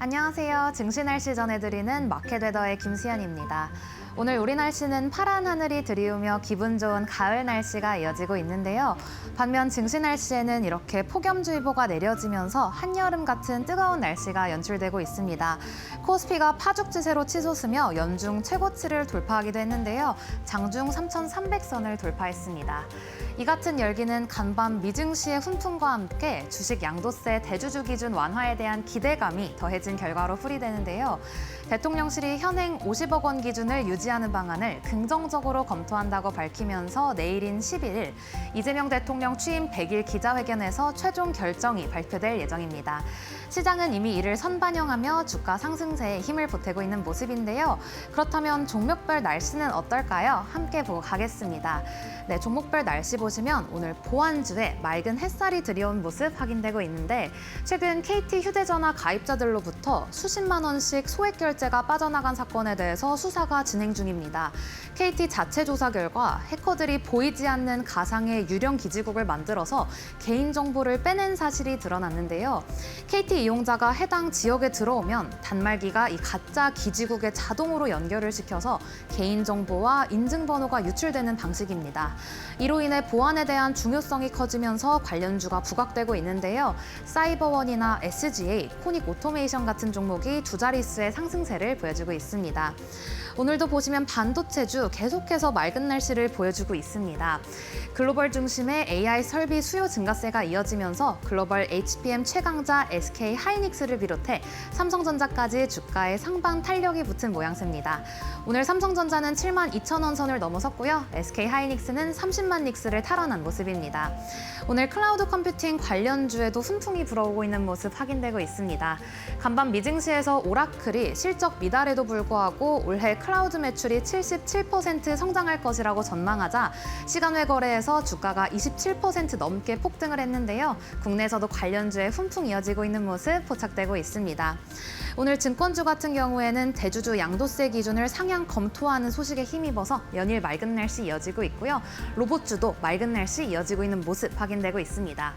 안녕하세요. 증시 날씨 전해드리는 마켓웨더의 김수현입니다. 오늘 우리 날씨는 파란 하늘이 드리우며 기분 좋은 가을 날씨가 이어지고 있는데요. 반면 증시 날씨에는 이렇게 폭염주의보가 내려지면서 한여름 같은 뜨거운 날씨가 연출되고 있습니다. 코스피가 파죽지세로 치솟으며 연중 최고치를 돌파하기도 했는데요. 장중 3,300선을 돌파했습니다. 이 같은 열기는 간밤 미증시의 훈풍과 함께 주식 양도세 대주주 기준 완화에 대한 기대감이 더해진 결과로 풀이되는데요. 대통령실이 현행 50억 원 기준을 유지하는 방안을 긍정적으로 검토한다고 밝히면서 내일인 11일 이재명 대통령 취임 100일 기자회견에서 최종 결정이 발표될 예정입니다. 시장은 이미 이를 선반영하며 주가 상승세에 힘을 보태고 있는 모습인데요. 그렇다면 종목별 날씨는 어떨까요? 함께 보고 가겠습니다. 네, 종목별 날씨 보시면 오늘 보안주에 맑은 햇살이 들여온 모습 확인되고 있는데 최근 KT 휴대전화 가입자들로부터 수십만 원씩 소액 결제가 빠져나간 사건에 대해서 수사가 진행 중입니다. KT 자체 조사 결과 해커들이 보이지 않는 가상의 유령 기지국을 만들어서 개인정보를 빼낸 사실이 드러났는데요. KT 이용자가 해당 지역에 들어오면 단말기가 이 가짜 기지국에 자동으로 연결을 시켜서 개인정보와 인증번호가 유출되는 방식입니다. 이로 인해 보안에 대한 중요성이 커지면서 관련주가 부각되고 있는데요. 사이버원이나 SGA, 코닉 오토메이션 같은 종목이 두 자릿수의 상승세를 보여주고 있습니다. 오늘도 보시면 반도체주 계속해서 맑은 날씨를 보여주고 있습니다. 글로벌 중심의 AI 설비 수요 증가세가 이어지면서 글로벌 HBM 최강자 SK 하이닉스를 비롯해 삼성전자까지 주가에 상방 탄력이 붙은 모양새입니다. 오늘 삼성전자는 7만 2천 원 선을 넘어섰고요. SK 하이닉스는 30만 닉스를 탈환한 모습입니다. 오늘 클라우드 컴퓨팅 관련주에도 훈풍이 불어오고 있는 모습 확인되고 있습니다. 간밤 미증시에서 오라클이 실적 미달에도 불구하고 올해 클라우드 매출이 77% 성장할 것이라고 전망하자 시간외 거래에서 주가가 27% 넘게 폭등을 했는데요. 국내에서도 관련주에 훈풍 이어지고 있는 모습 포착되고 있습니다. 오늘 증권주 같은 경우에는 대주주 양도세 기준을 상향 검토하는 소식에 힘입어서 연일 맑은 날씨 이어지고 있고요. 로봇주도 맑은 날씨 이어지고 있는 모습 확인되고 있습니다.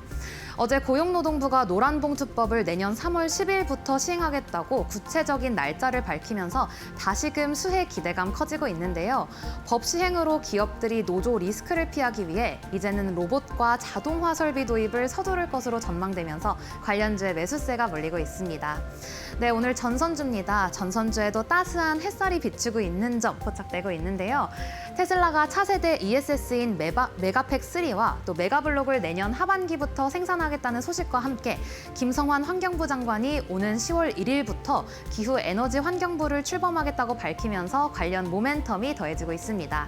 어제 고용노동부가 노란봉투법을 내년 3월 10일부터 시행하겠다고 구체적인 날짜를 밝히면서 다시금 수혜 기대감 커지고 있는데요. 법 시행으로 기업들이 노조 리스크를 피하기 위해 이제는 로봇과 자동화 설비 도입을 서두를 것으로 전망되면서 관련주의 매수세가 몰리고 있습니다. 네, 오늘 전선주입니다. 전선주에도 따스한 햇살이 비추고 있는 점 포착되고 있는데요. 테슬라가 차세대 ESS인 메가팩3와 또 메가블록을 내년 하반기부터 생산하겠다는 소식과 함께 김성환 환경부 장관이 오는 10월 1일부터 기후 에너지 환경부를 출범하겠다고 밝히면서 관련 모멘텀이 더해지고 있습니다.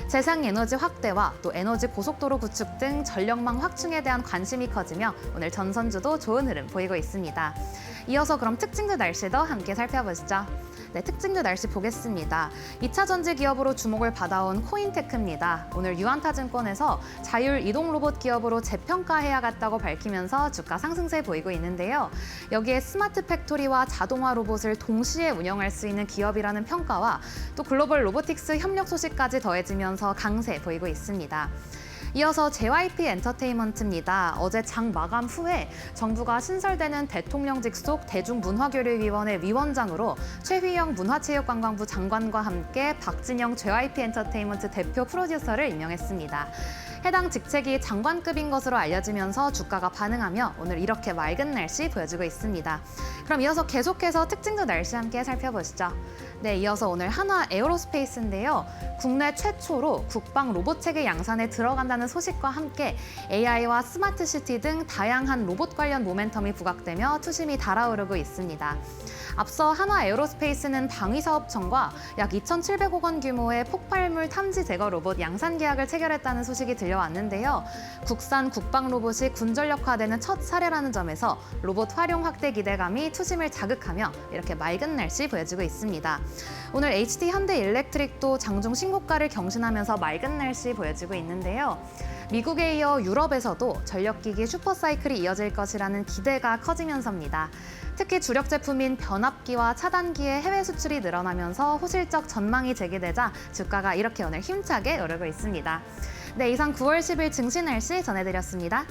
재생에너지 확대와 또 에너지 고속도로 구축 등 전력망 확충에 대한 관심이 커지며 오늘 전선주도 좋은 흐름 보이고 있습니다. 이어서 그럼 특징주 날씨도 함께 살펴보시죠. 네, 특징주 날씨 보겠습니다. 2차 전지 기업으로 주목을 받아온 코인테크입니다. 오늘 유안타증권에서 자율 이동 로봇 기업으로 재평가해야겠다고 밝히면서 주가 상승세 보이고 있는데요. 여기에 스마트 팩토리와 자동화 로봇을 동시에 운영할 수 있는 기업이라는 평가와 또 글로벌 로보틱스 협력 소식까지 더해지면서 강세 보이고 있습니다. 이어서 JYP 엔터테인먼트입니다. 어제 장 마감 후에 정부가 신설되는 대통령직 속 대중문화교류위원회 위원장으로 최휘영 문화체육관광부 장관과 함께 박진영 JYP 엔터테인먼트 대표 프로듀서를 임명했습니다. 해당 직책이 장관급인 것으로 알려지면서 주가가 반응하며 오늘 이렇게 맑은 날씨 보여주고 있습니다. 그럼 이어서 계속해서 특징주 날씨 함께 살펴보시죠. 네, 이어서 오늘 한화 에어로스페이스인데요. 국내 최초로 국방 로봇 체계 양산에 들어간다는 소식과 함께 AI와 스마트시티 등 다양한 로봇 관련 모멘텀이 부각되며 투심이 달아오르고 있습니다. 앞서 한화 에어로스페이스는 방위사업청과 약 2,700억 원 규모의 폭발물 탐지 제거 로봇 양산 계약을 체결했다는 소식이 들려왔는데요. 국산 국방 로봇이 군전력화되는 첫 사례라는 점에서 로봇 활용 확대 기대감이 투심을 자극하며 이렇게 맑은 날씨 보여주고 있습니다. 오늘 HD 현대일렉트릭도 장중 신고가를 경신하면서 맑은 날씨 보여주고 있는데요. 미국에 이어 유럽에서도 전력기기 슈퍼사이클이 이어질 것이라는 기대가 커지면서입니다. 특히 주력 제품인 변압기와 차단기의 해외 수출이 늘어나면서 호실적 전망이 제기되자 주가가 이렇게 오늘 힘차게 오르고 있습니다. 네, 이상 9월 10일 증시 날씨 전해드렸습니다.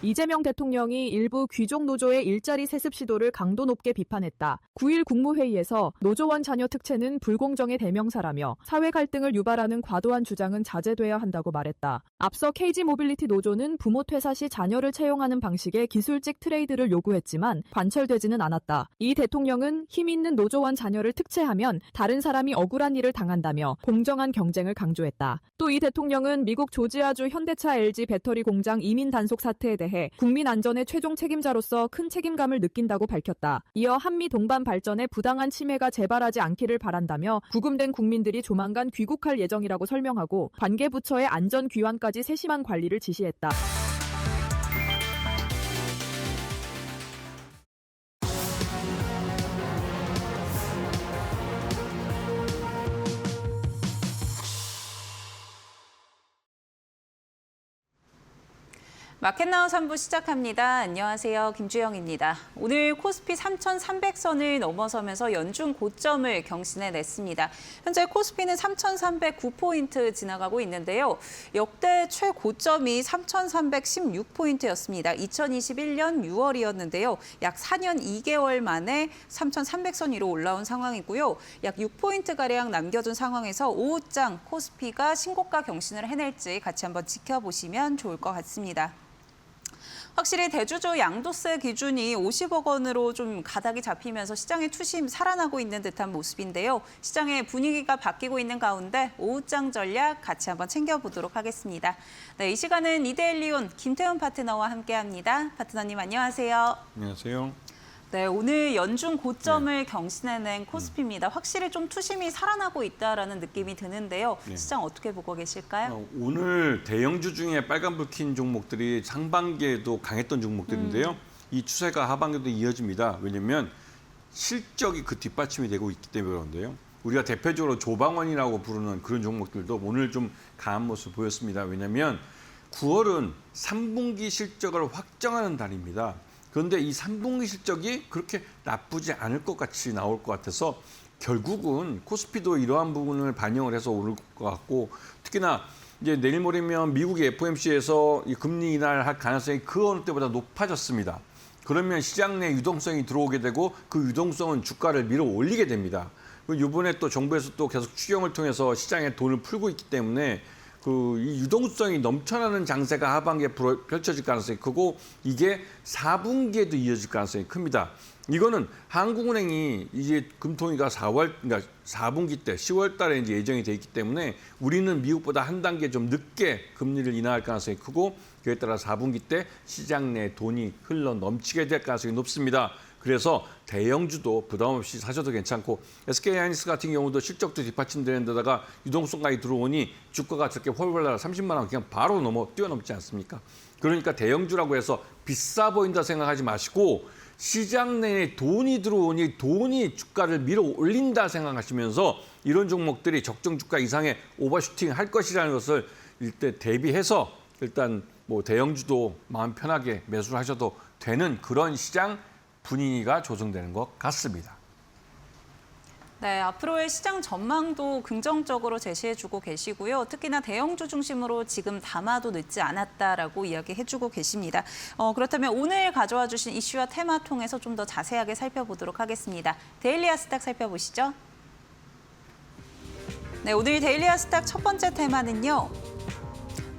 이재명 대통령이 일부 귀족 노조의 일자리 세습 시도를 강도 높게 비판했다. 9일 국무회의에서 노조원 자녀 특채는 불공정의 대명사라며 사회 갈등을 유발하는 과도한 주장은 자제돼야 한다고 말했다. 앞서 KG모빌리티 노조는 부모 퇴사 시 자녀를 채용하는 방식의 기술직 트레이드를 요구했지만 관철되지는 않았다. 이 대통령은 힘 있는 노조원 자녀를 특채하면 다른 사람이 억울한 일을 당한다며 공정한 경쟁을 강조했다. 또 이 대통령은 미국 조지아주 현대차 LG 배터리 공장 이민 단속 사태에 대해 국민 안전의 최종 책임자로서 큰 책임감을 느낀다고 밝혔다. 이어 한미 동반 발전에 부당한 침해가 재발하지 않기를 바란다며 구금된 국민들이 조만간 귀국할 예정이라고 설명하고 관계 부처의 안전 귀환까지 세심한 관리를 지시했다. 마켓나우 3부 시작합니다. 안녕하세요. 김주영입니다. 오늘 코스피 3,300선을 넘어서면서 연중 고점을 경신해냈습니다. 현재 코스피는 3,309포인트 지나가고 있는데요. 역대 최고점이 3,316포인트였습니다. 2021년 6월이었는데요. 약 4년 2개월 만에 3,300선 위로 올라온 상황이고요. 약 6포인트가량 남겨둔 상황에서 오후장 코스피가 신고가 경신을 해낼지 같이 한번 지켜보시면 좋을 것 같습니다. 확실히 대주주 양도세 기준이 50억 원으로 좀 가닥이 잡히면서 시장의 투심 살아나고 있는 듯한 모습인데요. 시장의 분위기가 바뀌고 있는 가운데 오후장 전략 같이 한번 챙겨보도록 하겠습니다. 네, 이 시간은 이데일리온 김태훈 파트너와 함께합니다. 파트너님 안녕하세요. 안녕하세요. 네, 오늘 연중 고점을 경신해낸 코스피입니다. 확실히 좀 투심이 살아나고 있다라는 느낌이 드는데요. 시장 어떻게 보고 계실까요? 오늘 대형주 중에 빨간불 킨 종목들이 상반기에도 강했던 종목들인데요. 이 추세가 하반기도 이어집니다. 왜냐하면 실적이 그 뒷받침이 되고 있기 때문에 그런데요. 우리가 대표적으로 조방원이라고 부르는 그런 종목들도 오늘 좀 강한 모습을 보였습니다. 왜냐하면 9월은 3분기 실적을 확정하는 달입니다. 그런데 이 3분기 실적이 그렇게 나쁘지 않을 것 같이 나올 것 같아서 결국은 코스피도 이러한 부분을 반영을 해서 오를 것 같고 특히나 이제 내일 모레면 미국의 FOMC에서 이 금리 인하할 가능성이 그 어느 때보다 높아졌습니다. 그러면 시장 내 유동성이 들어오게 되고 그 유동성은 주가를 밀어 올리게 됩니다. 이번에 또 정부에서 또 계속 추경을 통해서 시장에 돈을 풀고 있기 때문에 이 유동성이 넘쳐나는 장세가 하반기에 펼쳐질 가능성이 크고 이게 4분기에도 이어질 가능성이 큽니다. 이거는 한국은행이 이제 금통위가 그러니까 4분기 때 10월 달에 이제 예정이 돼 있기 때문에 우리는 미국보다 한 단계 좀 늦게 금리를 인하할 가능성이 크고 그에 따라 4분기 때 시장 내 돈이 흘러 넘치게 될 가능성이 높습니다. 그래서 대형주도 부담 없이 사셔도 괜찮고 SK하이닉스 같은 경우도 실적도 뒷받침되는 데다가 유동성까지 들어오니 주가가 저렇게 훨훨 날아 30만 원 그냥 바로 뛰어넘지 않습니까? 그러니까 대형주라고 해서 비싸 보인다 생각하지 마시고 시장 내에 돈이 들어오니 돈이 주가를 밀어 올린다 생각하시면서 이런 종목들이 적정 주가 이상의 오버슈팅 할 것이라는 것을 일단 대비해서 일단 뭐 대형주도 마음 편하게 매수를 하셔도 되는 그런 시장 분위기가 조성되는 것 같습니다. 네, 앞으로의 시장 전망도 긍정적으로 제시해주고 계시고요. 특히나 대형주 중심으로 지금 담아도 늦지 않았다라고 이야기해주고 계십니다. 그렇다면 오늘 가져와 주신 이슈와 테마 통해서 좀 더 자세하게 살펴보도록 하겠습니다. 데일리 아스닥 살펴보시죠. 네, 오늘 데일리 아스닥 첫 번째 테마는요.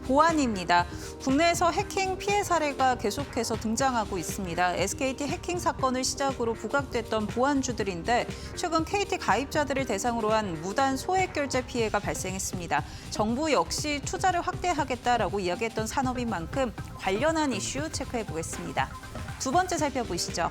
보안입니다. 국내에서 해킹 피해 사례가 계속해서 등장하고 있습니다. SKT 해킹 사건을 시작으로 부각됐던 보안주들인데 최근 KT 가입자들을 대상으로 한 무단 소액 결제 피해가 발생했습니다. 정부 역시 투자를 확대하겠다라고 이야기했던 산업인 만큼 관련한 이슈 체크해 보겠습니다. 두 번째 살펴보시죠.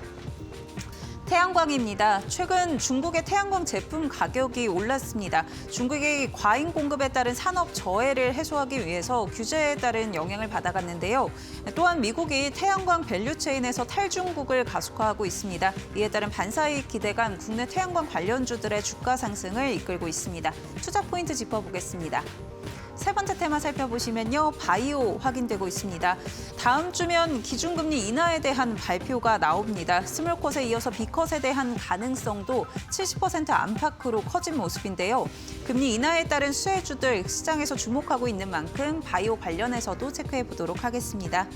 태양광입니다. 최근 중국의 태양광 제품 가격이 올랐습니다. 중국이 과잉 공급에 따른 산업 저해를 해소하기 위해서 규제에 따른 영향을 받아갔는데요. 또한 미국이 태양광 밸류체인에서 탈중국을 가속화하고 있습니다. 이에 따른 반사이익 기대감 국내 태양광 관련주들의 주가 상승을 이끌고 있습니다. 투자 포인트 짚어보겠습니다. 세 번째 테마 살펴보시면요. 바이오 확인되고 있습니다. 다음 주면 기준금리 인하에 대한 발표가 나옵니다. 스몰컷에 이어서 빅컷에 대한 가능성도 70% 안팎으로 커진 모습인데요. 금리 인하에 따른 수혜주들 시장에서 주목하고 있는 만큼 바이오 관련해서도 체크해 보도록 하겠습니다.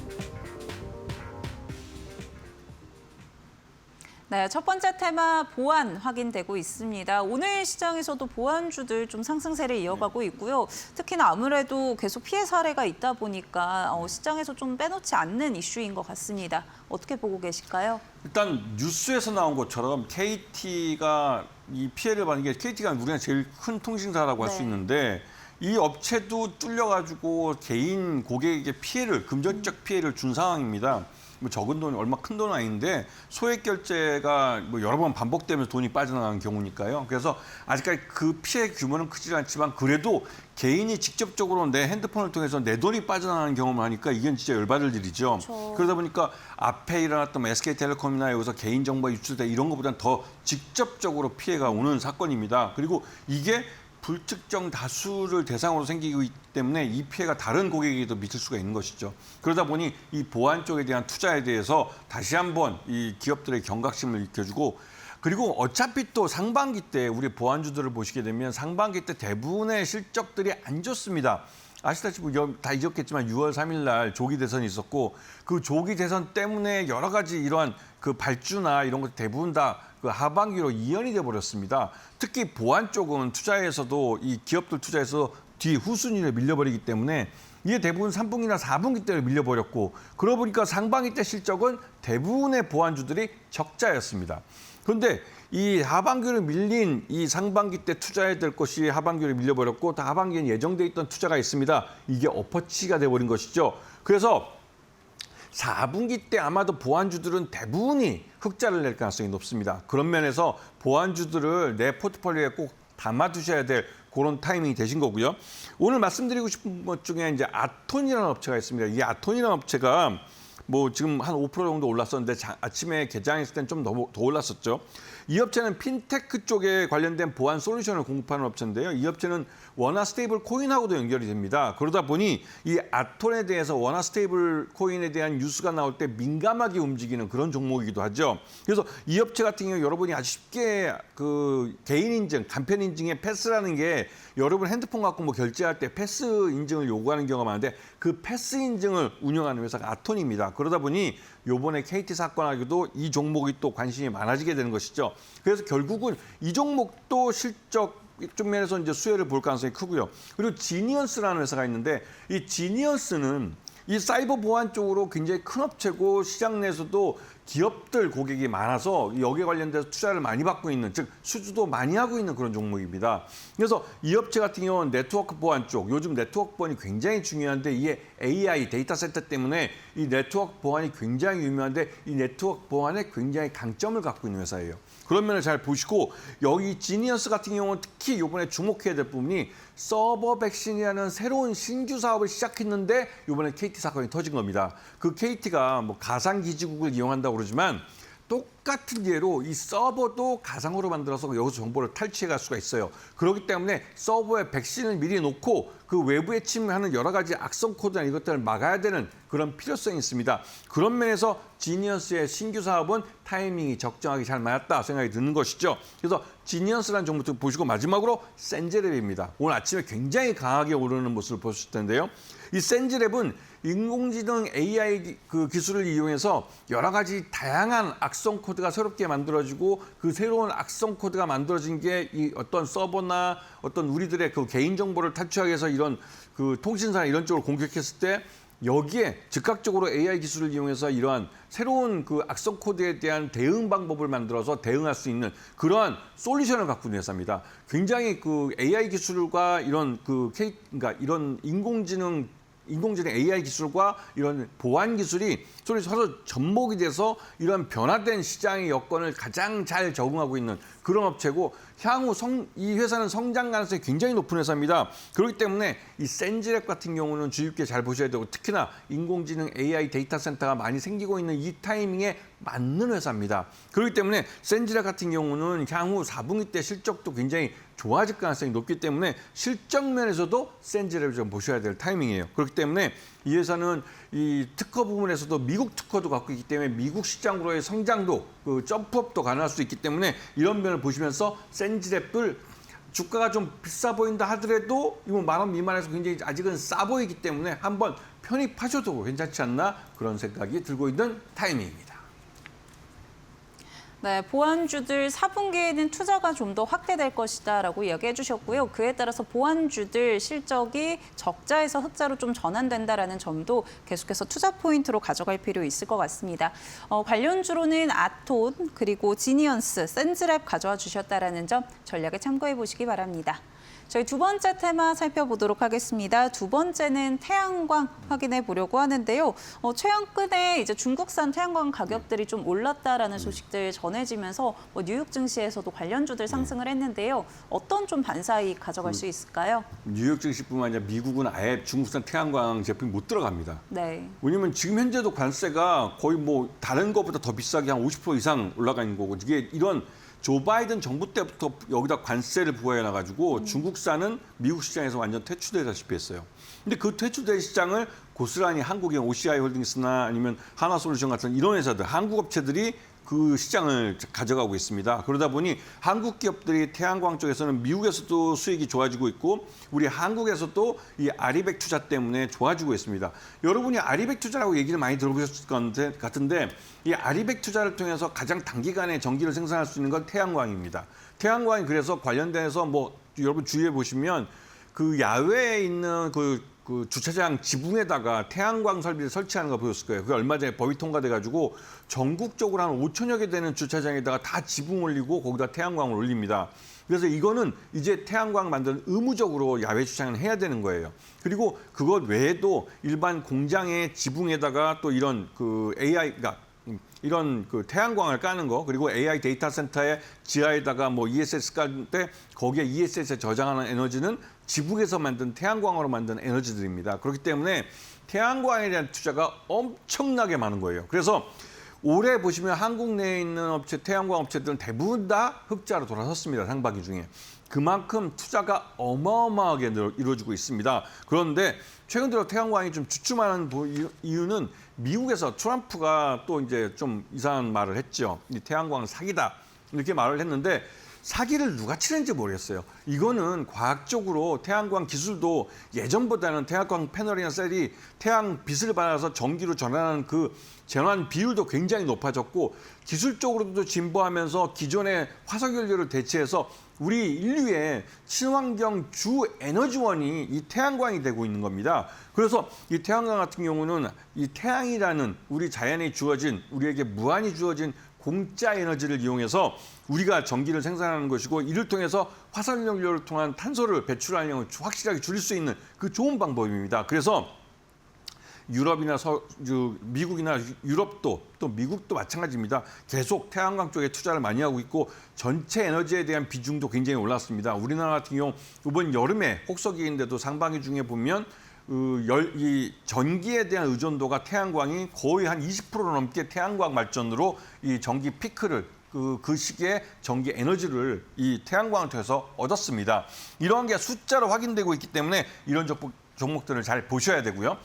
네, 첫 번째 테마 보안 확인되고 있습니다. 오늘 시장에서도 보안주들 좀 상승세를 이어가고 있고요. 특히나 아무래도 계속 피해 사례가 있다 보니까 시장에서 좀 빼놓지 않는 이슈인 것 같습니다. 어떻게 보고 계실까요? 일단 뉴스에서 나온 것처럼 KT가 이 피해를 받는 게 KT가 우리나라 제일 큰 통신사라고 할 수 네. 있는데 이 업체도 뚫려가지고 개인 고객에게 피해를 금전적 피해를 준 상황입니다. 뭐 적은 돈, 얼마 큰 돈은 아닌데 소액 결제가 뭐 여러 번 반복되면서 돈이 빠져나가는 경우니까요. 그래서 아직까지 그 피해 규모는 크지 않지만 그래도 개인이 직접적으로 내 핸드폰을 통해서 내 돈이 빠져나가는 경험을 하니까 이건 진짜 열받을 일이죠. 그렇죠. 그러다 보니까 앞에 일어났던 뭐 SK텔레콤이나 여기서 개인정보가 유출돼 이런 것보다는 더 직접적으로 피해가 오는 사건입니다. 그리고 이게 불특정 다수를 대상으로 생기기 때문에 이 피해가 다른 고객에게도 미칠 수가 있는 것이죠. 그러다 보니 이 보안 쪽에 대한 투자에 대해서 다시 한번 이 기업들의 경각심을 익혀주고 그리고 어차피 또 상반기 때 우리 보안주들을 보시게 되면 상반기 때 대부분의 실적들이 안 좋습니다. 아시다시피 다 잊었겠지만 6월 3일 날 조기 대선이 있었고 그 조기 대선 때문에 여러 가지 이러한 그 발주나 이런 것 대부분 다 그 하반기로 이연이 돼 버렸습니다. 특히 보안 쪽은 투자에서도 이 기업들 투자에서 뒤 후순위를 밀려버리기 때문에 이게 대부분 3분기나 4분기 때를 밀려버렸고 그러다 보니까 상반기 때 실적은 대부분의 보안주들이 적자였습니다. 그런데 이 하반기로 밀린 이 상반기 때 투자해야 될 것이 하반기로 밀려버렸고 또 하반기엔 예정돼 있던 투자가 있습니다. 이게 엎어치기가 돼버린 것이죠. 그래서 4분기 때 아마도 보안주들은 대부분이 흑자를 낼 가능성이 높습니다. 그런 면에서 보안주들을 내 포트폴리오에 꼭 담아두셔야 될 그런 타이밍이 되신 거고요. 오늘 말씀드리고 싶은 것 중에 이제 아톤이라는 업체가 있습니다. 이 아톤이라는 업체가 뭐 지금 한 5% 정도 올랐었는데 아침에 개장했을 땐 좀 더 올랐었죠. 이 업체는 핀테크 쪽에 관련된 보안 솔루션을 공급하는 업체인데요. 이 업체는 원화 스테이블 코인하고도 연결이 됩니다. 그러다 보니 이 아톤에 대해서 원화 스테이블 코인에 대한 뉴스가 나올 때 민감하게 움직이는 그런 종목이기도 하죠. 그래서 이 업체 같은 경우 여러분이 아주 쉽게 그 개인 인증, 간편 인증의 패스라는 게 여러분 핸드폰 갖고 뭐 결제할 때 패스 인증을 요구하는 경우가 많은데 그 패스 인증을 운영하는 회사가 아톤입니다. 그러다 보니 요번에 KT 사건하고도 이 종목이 또 관심이 많아지게 되는 것이죠. 그래서 결국은 이 종목도 실적 쪽 면에서 이제 수혜를 볼 가능성이 크고요. 그리고 지니언스라는 회사가 있는데 이 지니언스는 이 사이버 보안 쪽으로 굉장히 큰 업체고 시장 내에서도 기업들 고객이 많아서 여기에 관련돼서 투자를 많이 받고 있는, 즉 수주도 많이 하고 있는 그런 종목입니다. 그래서 이 업체 같은 경우는 네트워크 보안 쪽, 요즘 네트워크 보안이 굉장히 중요한데 이게 AI 데이터 센터 때문에 이 네트워크 보안이 굉장히 유명한데 이 네트워크 보안에 굉장히 강점을 갖고 있는 회사예요. 그런 면을 잘 보시고 여기 지니어스 같은 경우는 특히 이번에 주목해야 될 부분이 서버 백신이라는 새로운 신규 사업을 시작했는데 이번에 KT 사건이 터진 겁니다. 그 KT가 뭐 가상 기지국을 이용한다고 그러지만 똑같은 예로 이 서버도 가상으로 만들어서 여기서 정보를 탈취해 갈 수가 있어요. 그렇기 때문에 서버에 백신을 미리 놓고 그 외부에 침하는 여러 가지 악성 코드나 이것들을 막아야 되는 그런 필요성이 있습니다. 그런 면에서 지니언스의 신규 사업은 타이밍이 적정하게 잘 맞았다 생각이 드는 것이죠. 그래서 지니언스라는 종목도 보시고 마지막으로 센즈랩입니다. 오늘 아침에 굉장히 강하게 오르는 모습을 보셨을 텐데요. 이 센즈랩은 인공지능 AI 그 기술을 이용해서 여러 가지 다양한 악성 코드가 새롭게 만들어지고 그 새로운 악성 코드가 만들어진 게 이 어떤 서버나 어떤 우리들의 그 개인 정보를 탈취하기 위해서 이런 그 통신사나 이런 쪽으로 공격했을 때 여기에 즉각적으로 AI 기술을 이용해서 이러한 새로운 그 악성 코드에 대한 대응 방법을 만들어서 대응할 수 있는 그러한 솔루션을 갖고 있는 회사입니다. 굉장히 그 AI 기술과 이런 그러니까 이런 인공지능 AI 기술과 이런 보안 기술이 서로 접목이 돼서 이런 변화된 시장의 여건을 가장 잘 적응하고 있는 그런 업체고 향후 이 회사는 성장 가능성이 굉장히 높은 회사입니다. 그렇기 때문에 이 센즈랩 같은 경우는 주의 깊게 잘 보셔야 되고 특히나 인공지능 AI 데이터 센터가 많이 생기고 있는 이 타이밍에 맞는 회사입니다. 그렇기 때문에 센즈랩 같은 경우는 향후 4분기 때 실적도 굉장히 좋아질 가능성이 높기 때문에 실적 면에서도 센즈랩을 좀 보셔야 될 타이밍이에요. 그렇기 때문에 이 회사는 이 특허 부분에서도 미국 특허도 갖고 있기 때문에 미국 시장으로의 성장도 그 점프업도 가능할 수 있기 때문에 이런 면을 보시면서 센즈랩을 주가가 좀 비싸 보인다 하더라도 이거 10,000원 미만에서 굉장히 아직은 싸 보이기 때문에 한번 편입하셔도 괜찮지 않나 그런 생각이 들고 있는 타이밍입니다. 네, 보안주들 4분기에는 투자가 좀 더 확대될 것이다라고 이야기해 주셨고요. 그에 따라서 보안주들 실적이 적자에서 흑자로 좀 전환된다라는 점도 계속해서 투자 포인트로 가져갈 필요 있을 것 같습니다. 관련주로는 아톤 그리고 지니언스, 센즈랩 가져와 주셨다라는 점 전략에 참고해 보시기 바랍니다. 저희 두 번째 테마 살펴보도록 하겠습니다. 두 번째는 태양광 확인해 보려고 하는데요. 최근에 이제 중국산 태양광 가격들이 좀 올랐다라는 소식들 전해지면서 뉴욕 증시에서도 관련주들 상승을 했는데요. 어떤 좀 반사이익 가져갈 수 있을까요? 뉴욕 증시뿐만 아니라 미국은 아예 중국산 태양광 제품이 못 들어갑니다. 네. 왜냐면 지금 현재도 관세가 거의 뭐 다른 것보다 더 비싸게 한 50% 이상 올라가 있는 거고 이게 이런 조 바이든 정부 때부터 여기다 관세를 부과해놔가지고 중국산은 미국 시장에서 완전 퇴출되다시피 했어요. 근데 그 퇴출된 시장을 고스란히 한국의 OCI 홀딩스나 아니면 한화솔루션 같은 이런 회사들, 한국 업체들이 그 시장을 가져가고 있습니다. 그러다 보니 한국 기업들이 태양광 쪽에서는 미국에서도 수익이 좋아지고 있고 우리 한국에서도 이 아리백 투자 때문에 좋아지고 있습니다. 여러분이 아리백 투자라고 얘기를 많이 들어보셨을 것 같은데 이 아리백 투자를 통해서 가장 단기간에 전기를 생산할 수 있는 건 태양광입니다. 태양광이 그래서 관련돼서 뭐 여러분 주의해 보시면 그 야외에 있는 그 주차장 지붕에다가 태양광 설비를 설치하는 거 보였을 거예요. 그게 얼마 전에 법이 통과돼가지고 전국적으로 한 5천여 개 되는 주차장에다가 다 지붕 올리고 거기다 태양광을 올립니다. 그래서 이거는 이제 태양광 만드는 의무적으로 야외 주차장을 해야 되는 거예요. 그리고 그것 외에도 일반 공장의 지붕에다가 또 이런 그 AI가 이런 그 태양광을 까는 거 그리고 AI 데이터 센터의 지하에다가 뭐 ESS 깔 때 거기에 ESS에 저장하는 에너지는 지붕에서 만든 태양광으로 만든 에너지들입니다. 그렇기 때문에 태양광에 대한 투자가 엄청나게 많은 거예요. 그래서 올해 보시면 한국 내에 있는 업체, 태양광 업체들은 대부분 다 흑자로 돌아섰습니다. 상반기 중에. 그만큼 투자가 어마어마하게 이루어지고 있습니다. 그런데 최근 들어 태양광이 좀 주춤하는 이유는 미국에서 트럼프가 또 이제 좀 이상한 말을 했죠. 이 태양광은 사기다. 이렇게 말을 했는데 사기를 누가 치는지 모르겠어요. 이거는 과학적으로 태양광 기술도 예전보다는 태양광 패널이나 셀이 태양 빛을 받아서 전기로 전환하는 그 전환 비율도 굉장히 높아졌고 기술적으로도 진보하면서 기존의 화석연료를 대체해서 우리 인류의 친환경 주 에너지원이 이 태양광이 되고 있는 겁니다. 그래서 이 태양광 같은 경우는 이 태양이라는 우리 자연에 주어진 우리에게 무한히 주어진 공짜 에너지를 이용해서 우리가 전기를 생산하는 것이고 이를 통해서 화석연료를 통한 탄소를 배출하는 양을 확실하게 줄일 수 있는 그 좋은 방법입니다. 그래서 유럽이나 미국이나 유럽도 또 미국도 마찬가지입니다. 계속 태양광 쪽에 투자를 많이 하고 있고 전체 에너지에 대한 비중도 굉장히 올랐습니다. 우리나라 같은 경우 이번 여름에 혹서기인데도 상반기 중에 보면 이 전기에 대한 의존도가 태양광이 거의 한 20% 넘게 태양광 발전으로 이 전기 피크를 그 시기에 전기 에너지를 이 태양광을 통해서 얻었습니다. 이러한 게 숫자로 확인되고 있기 때문에 이런 종목들을 잘 보셔야 되고요.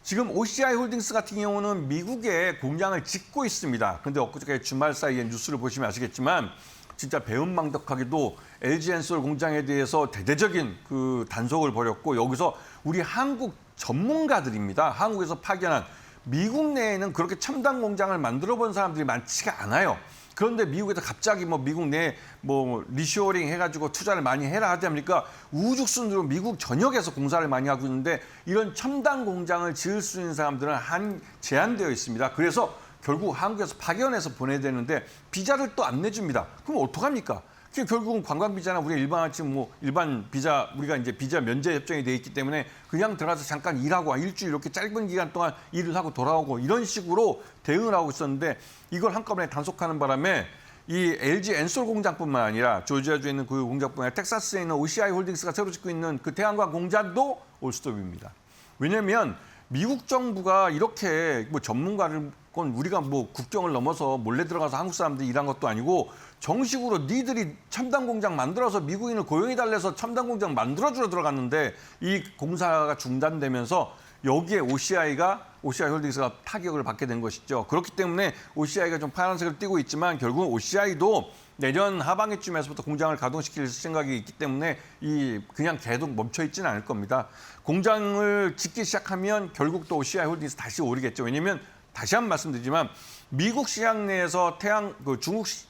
지금 OCI 홀딩스 같은 경우는 미국에 공장을 짓고 있습니다. 그런데 엊그저께 주말 사이에 뉴스를 보시면 아시겠지만 진짜 배은망덕하게도 LG 엔솔 공장에 대해서 대대적인 그 단속을 벌였고 여기서 우리 한국 전문가들입니다. 한국에서 파견한 미국 내에는 그렇게 첨단 공장을 만들어 본 사람들이 많지가 않아요. 그런데 미국에서 갑자기 뭐 미국 내에 뭐 리쇼어링 해가지고 투자를 많이 해라 하다 보니까 우후죽순으로 미국 전역에서 공사를 많이 하고 있는데 이런 첨단 공장을 지을 수 있는 사람들은 제한되어 있습니다. 그래서 결국 한국에서 파견해서 보내야 되는데 비자를 또 안 내줍니다. 그럼 어떡합니까? 결국은 관광 비자나 우리 일반 비자 우리가 이제 비자 면제 협정이 돼 있기 때문에 그냥 들어가서 잠깐 일하고 일주일 이렇게 짧은 기간 동안 일을 하고 돌아오고 이런 식으로 대응을 하고 있었는데 이걸 한꺼번에 단속하는 바람에 이 LG 엔솔 공장뿐만 아니라 조지아주에 있는 그 공장뿐만 아니라 텍사스에 있는 OCI 홀딩스가 새로 짓고 있는 그 태양광 공장도 올스톱입니다. 왜냐하면 미국 정부가 이렇게 뭐 전문가를 우리가 뭐 국경을 넘어서 몰래 들어가서 한국 사람들이 일한 것도 아니고 정식으로 니들이 첨단 공장 만들어서 미국인을 고용해달래서 첨단 공장 만들어주러 들어갔는데 이 공사가 중단되면서 여기에 OCI 홀딩스가 타격을 받게 된 것이죠. 그렇기 때문에 OCI가 좀 파란색을 띠고 있지만 결국은 OCI도 내년 하반기쯤에서부터 공장을 가동시킬 생각이 있기 때문에 그냥 계속 멈춰 있지는 않을 겁니다. 공장을 짓기 시작하면 결국 또 OCI 홀딩스 다시 오르겠죠. 왜냐하면 다시 한번 말씀드리지만 미국 시장 내에서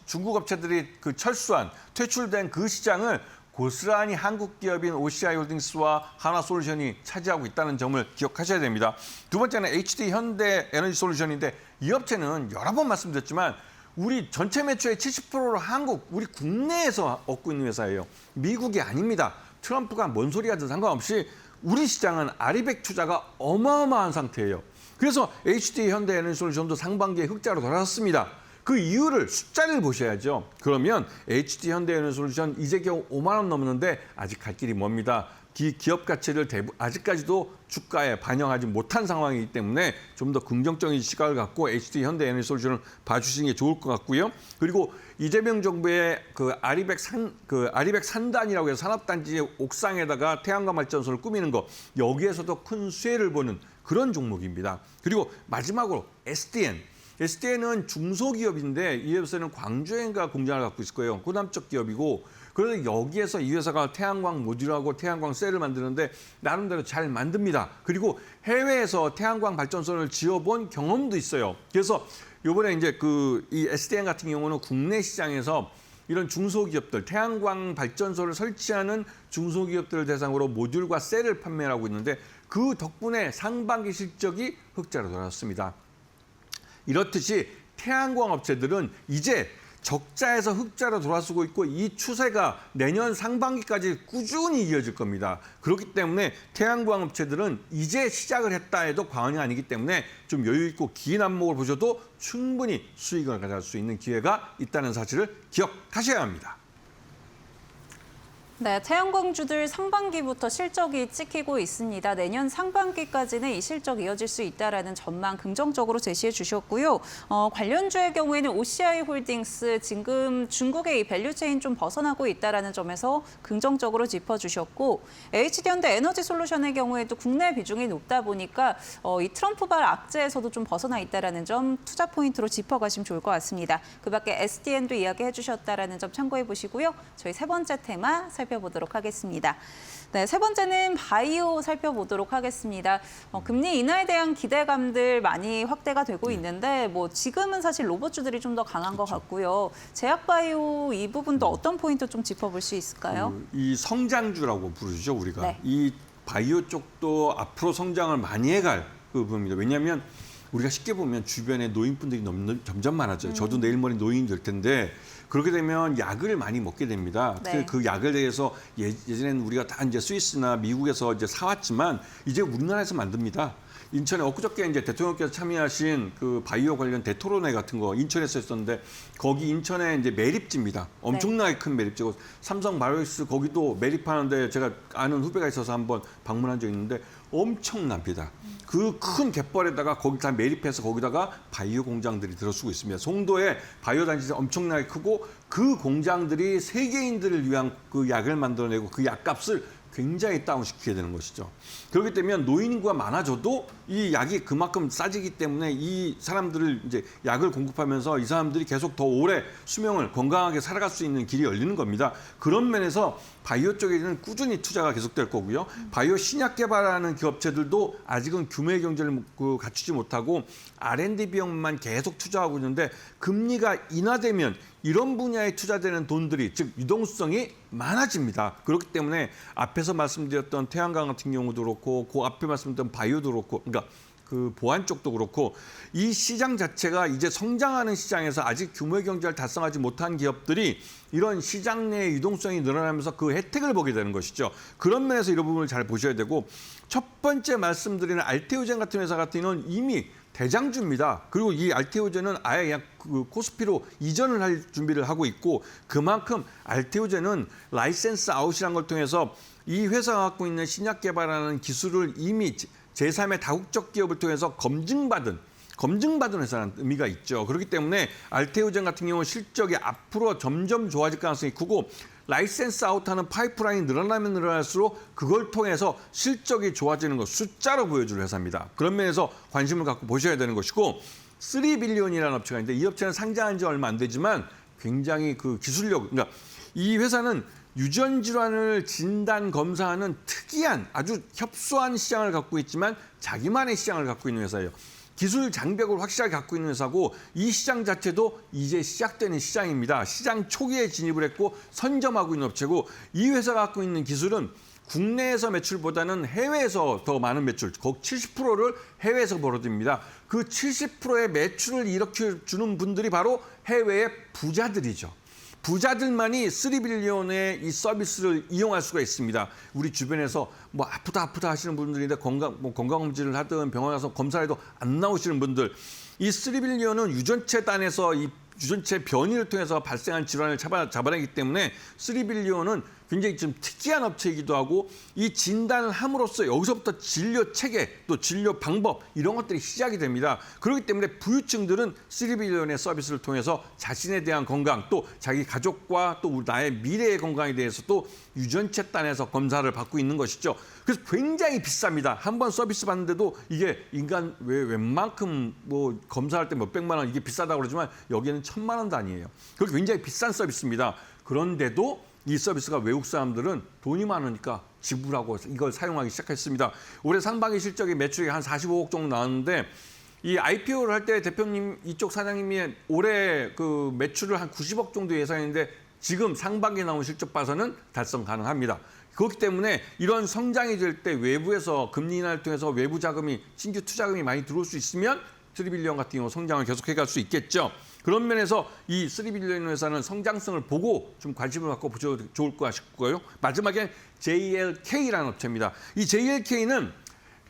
중국 업체들이 그 철수한 퇴출된 그 시장을 고스란히 한국 기업인 OCI홀딩스와 한화솔루션이 차지하고 있다는 점을 기억하셔야 됩니다. 두 번째는 HD 현대에너지솔루션인데 이 업체는 여러 번 말씀드렸지만 우리 전체 매출의 70%를 우리 국내에서 얻고 있는 회사예요. 미국이 아닙니다. 트럼프가 뭔 소리 하든 상관없이 우리 시장은 아리백 투자가 어마어마한 상태예요. 그래서 HD 현대에너지솔루션도 상반기에 흑자로 돌아섰습니다. 그 이유를 숫자를 보셔야죠. 그러면 HD 현대에너지솔루션 이제 겨우 5만 원 넘었는데 아직 갈 길이 멉니다. 기업 가치를 아직까지도 주가에 반영하지 못한 상황이기 때문에 좀 더 긍정적인 시각을 갖고 HD 현대에너지솔루션을 봐주시는 게 좋을 것 같고요. 그리고 이재명 정부의 그 아리백 산단이라고 해서 산업단지 옥상에다가 태양광 발전소를 꾸미는 거 여기에서도 큰 수혜를 보는 그런 종목입니다. 그리고 마지막으로 SDN은 중소기업인데 이 회사는 광주에인가 공장을 갖고 있을 거예요. 호남쪽 기업이고 그래서 여기에서 이 회사가 태양광 모듈하고 태양광 셀을 만드는데 나름대로 잘 만듭니다. 그리고 해외에서 태양광 발전소를 지어본 경험도 있어요. 그래서 이번에 이제 이 SDN 같은 경우는 국내 시장에서 이런 중소기업들, 태양광 발전소를 설치하는 중소기업들을 대상으로 모듈과 셀을 판매하고 있는데 그 덕분에 상반기 실적이 흑자로 돌아왔습니다. 이렇듯이 태양광 업체들은 이제 적자에서 흑자로 돌아서고 있고 이 추세가 내년 상반기까지 꾸준히 이어질 겁니다. 그렇기 때문에 태양광 업체들은 이제 시작을 했다 해도 과언이 아니기 때문에 좀 여유 있고 긴 안목을 보셔도 충분히 수익을 가져갈 수 있는 기회가 있다는 사실을 기억하셔야 합니다. 네, 태양광주들 상반기부터 실적이 찍히고 있습니다. 내년 상반기까지는 이 실적이 이어질 수 있다라는 전망 긍정적으로 제시해 주셨고요. 관련주의 경우에는 OCI홀딩스 지금 중국의 이 밸류체인 좀 벗어나고 있다라는 점에서 긍정적으로 짚어주셨고 HD현대 에너지솔루션의 경우에도 국내 비중이 높다 보니까 이 트럼프발 악재에서도 좀 벗어나 있다라는 점 투자 포인트로 짚어가시면 좋을 것 같습니다. 그밖에 SDN도 이야기해 주셨다라는 점 참고해 보시고요. 저희 세 번째 테마 살펴보도록 하겠습니다. 네, 세 번째는 바이오 살펴보도록 하겠습니다. 금리 인하에 대한 기대감들 많이 확대가 되고 있는데 지금은 사실 로봇주들이 좀 더 강한 것 같고요. 제약바이오 이 부분도 어떤 포인트 좀 짚어볼 수 있을까요? 이 성장주라고 부르죠, 우리가. 네. 이 바이오 쪽도 앞으로 성장을 많이 해갈 그 부분입니다. 왜냐하면 우리가 쉽게 보면 주변에 노인분들이 점점 많아져요. 저도 내일 모레 노인이 될 텐데 그렇게 되면 약을 많이 먹게 됩니다. 네. 그 약을 대해서 예전에는 우리가 다 이제 스위스나 미국에서 이제 사왔지만 이제 우리나라에서 만듭니다. 인천에 엊그저께 이제 대통령께서 참여하신 그 바이오 관련 대토론회 같은 거 인천에서 했었는데 거기 인천에 이제 매립지입니다. 엄청나게 큰 매립지고 삼성 바이오엑스 거기도 매립하는데 제가 아는 후배가 있어서 한번 방문한 적이 있는데 엄청납니다. 그 큰 갯벌에다가 거기 다 매립해서 거기다가 바이오 공장들이 들어서고 있습니다. 송도에 바이오 단지가 엄청나게 크고 그 공장들이 세계인들을 위한 그 약을 만들어내고 그 약값을 굉장히 다운시키게 되는 것이죠. 그렇기 때문에 노인 인구가 많아져도 이 약이 그만큼 싸지기 때문에 이 사람들을 이제 약을 공급하면서 이 사람들이 계속 더 오래 수명을 건강하게 살아갈 수 있는 길이 열리는 겁니다. 그런 면에서 바이오 쪽에는 꾸준히 투자가 계속될 거고요. 바이오 신약 개발하는 기업체들도 아직은 규모의 경제를 갖추지 못하고 R&D 비용만 계속 투자하고 있는데 금리가 인하되면 이런 분야에 투자되는 돈들이 즉 유동성이 많아집니다. 그렇기 때문에 앞에서 말씀드렸던 태양광 같은 경우도 그렇고 그 앞에 말씀드렸던 바이오도 그렇고 그러니까 그 보안 쪽도 그렇고 이 시장 자체가 이제 성장하는 시장에서 아직 규모의 경제를 달성하지 못한 기업들이 이런 시장 내의 유동성이 늘어나면서 그 혜택을 보게 되는 것이죠. 그런 면에서 이런 부분을 잘 보셔야 되고 첫 번째 말씀드리는 알테오젠 같은 회사 같은 경우는 이미 대장주입니다. 그리고 이 알테오젠은 아예 그냥 그 코스피로 이전을 할 준비를 하고 있고 그만큼 알테오젠은 라이센스 아웃이라는 걸 통해서 이 회사가 갖고 있는 신약 개발하는 기술을 이미 제3의 다국적 기업을 통해서 검증받은 회사라는 의미가 있죠. 그렇기 때문에 알테오젠 같은 경우 실적이 앞으로 점점 좋아질 가능성이 크고 라이센스 아웃하는 파이프라인이 늘어나면 늘어날수록 그걸 통해서 실적이 좋아지는 것 숫자로 보여줄 회사입니다. 그런 면에서 관심을 갖고 보셔야 되는 것이고 3빌리언이라는 업체가 있는데 이 업체는 상장한 지 얼마 안 되지만 굉장히 그 기술력 그러니까 이 회사는 유전 질환을 진단 검사하는 특이한 아주 협소한 시장을 갖고 있지만 자기만의 시장을 갖고 있는 회사예요. 기술 장벽을 확실하게 갖고 있는 회사고 이 시장 자체도 이제 시작되는 시장입니다. 시장 초기에 진입을 했고 선점하고 있는 업체고 이 회사가 갖고 있는 기술은 국내에서 매출보다는 해외에서 더 많은 매출, 거의 70%를 해외에서 벌어들입니다. 그 70%의 매출을 일으켜주는 분들이 바로 해외의 부자들이죠. 부자들만이 3빌리언의 이 서비스를 이용할 수가 있습니다. 우리 주변에서 뭐 아프다 하시는 분들인데 건강검진을 하든 병원 가서 검사를 해도 안 나오시는 분들, 이 3빌리언은 유전체 단에서 이 유전체 변이를 통해서 발생한 질환을 잡아내기 때문에 3빌리언은 굉장히 좀 특이한 업체이기도 하고 이 진단을 함으로써 여기서부터 진료 체계 또 진료 방법 이런 것들이 시작이 됩니다. 그렇기 때문에 부유층들은 3빌리언의 서비스를 통해서 자신에 대한 건강 또 자기 가족과 또 나의 미래의 건강에 대해서 또 유전체 단에서 검사를 받고 있는 것이죠. 그래서 굉장히 비쌉니다. 한 번 서비스 받는데도 이게 인간 웬만큼 뭐 검사할 때 몇백만 원 이게 비싸다고 그러지만 여기는 1,000만 원 단위예요. 그렇게 굉장히 비싼 서비스입니다. 그런데도 이 서비스가 외국 사람들은 돈이 많으니까 지불하고 이걸 사용하기 시작했습니다. 올해 상반기 실적이 매출이 한 45억 정도 나왔는데 이 IPO를 할 때 대표님 이쪽 사장님이 올해 그 매출을 한 90억 정도 예상했는데 지금 상반기에 나온 실적 봐서는 달성 가능합니다. 그렇기 때문에 이런 성장이 될 때 외부에서 금리 인하를 통해서 외부 자금이 신규 투자금이 많이 들어올 수 있으면 3빌리언 같은 경우 성장을 계속해 갈 수 있겠죠. 그런 면에서 이 3빌리언 회사는 성장성을 보고 좀 관심을 갖고 보셔도 좋을 것 싶고요. 마지막에 JLK라는 업체입니다. 이 JLK는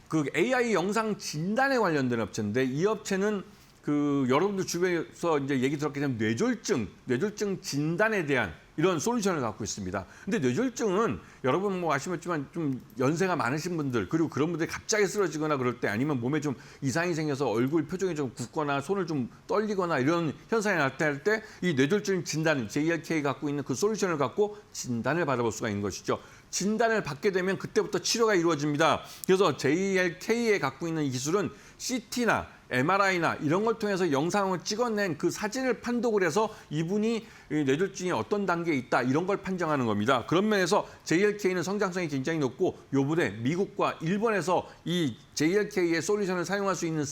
그 AI 영상 진단에 관련된 업체인데 이 업체는 그 여러분들 주변에서 이제 얘기 들었겠지만 뇌졸중 진단에 대한 이런 솔루션을 갖고 있습니다. 근데 뇌졸중은 여러분 뭐 아시겠지만 좀 연세가 많으신 분들 그리고 그런 분들이 갑자기 쓰러지거나 그럴 때 아니면 몸에 좀 이상이 생겨서 얼굴 표정이 좀 굳거나 손을 좀 떨리거나 이런 현상이 나타날 때 이 뇌졸중 진단 JLK 갖고 있는 그 솔루션을 갖고 진단을 받아볼 수가 있는 것이죠. 진단을 받게 되면 그때부터 치료가 이루어집니다. 그래서 JLK에 갖고 있는 이 기술은 CT나 MRI나 이런 걸 통해서 영상을 찍어낸 그 사진을 판독을 해서 이분이 뇌졸중이 어떤 단계에 있다 이런 걸 판정하는 겁니다. 그런 면에서 JLK는 성장성이 굉장히 높고 요번에 미국과 일본에서 이 JLK의 솔루션을 사용할 수 있는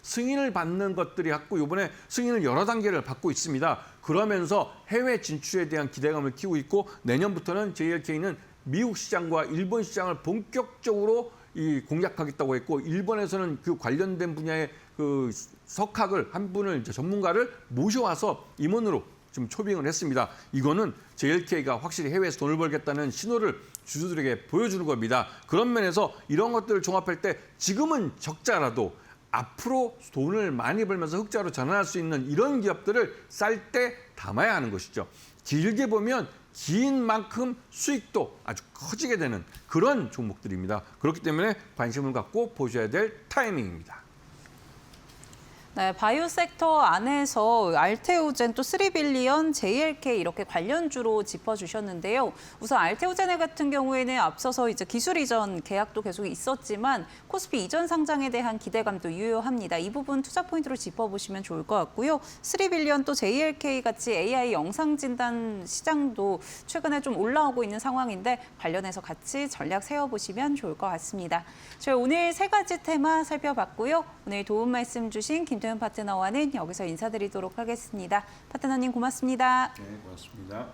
승인을 받는 것들이 갖고 요번에 승인을 여러 단계를 받고 있습니다. 그러면서 해외 진출에 대한 기대감을 키우고 있고 내년부터는 JLK는 미국 시장과 일본 시장을 본격적으로 공략하겠다고 했고 일본에서는 그 관련된 분야의 그 석학을 한 분을 이제 전문가를 모셔와서 임원으로 좀 초빙을 했습니다. 이거는 JLK가 확실히 해외에서 돈을 벌겠다는 신호를 주주들에게 보여주는 겁니다. 그런 면에서 이런 것들을 종합할 때 지금은 적자라도 앞으로 돈을 많이 벌면서 흑자로 전환할 수 있는 이런 기업들을 쌀 때 담아야 하는 것이죠. 길게 보면 긴 만큼 수익도 아주 커지게 되는 그런 종목들입니다. 그렇기 때문에 관심을 갖고 보셔야 될 타이밍입니다. 네, 바이오 섹터 안에서 알테오젠 또 3빌리언, JLK 이렇게 관련주로 짚어주셨는데요. 우선 알테오젠 같은 경우에는 앞서서 이제 기술 이전 계약도 계속 있었지만 코스피 이전 상장에 대한 기대감도 유효합니다. 이 부분 투자 포인트로 짚어보시면 좋을 것 같고요. 3빌리언 또 JLK 같이 AI 영상 진단 시장도 최근에 좀 올라오고 있는 상황인데 관련해서 같이 전략 세워보시면 좋을 것 같습니다. 저희 오늘 세 가지 테마 살펴봤고요. 오늘 도움 말씀 주신 김태훈 파트너와는 여기서 인사드리도록 하겠습니다. 파트너님 고맙습니다. 네, 고맙습니다.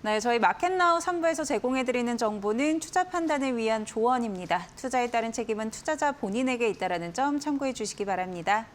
네, 저희 마켓나우 3부에서 제공해드리는 정보는 투자 판단을 위한 조언입니다. 투자에 따른 책임은 투자자 본인에게 있다는 점 참고해 주시기 바랍니다.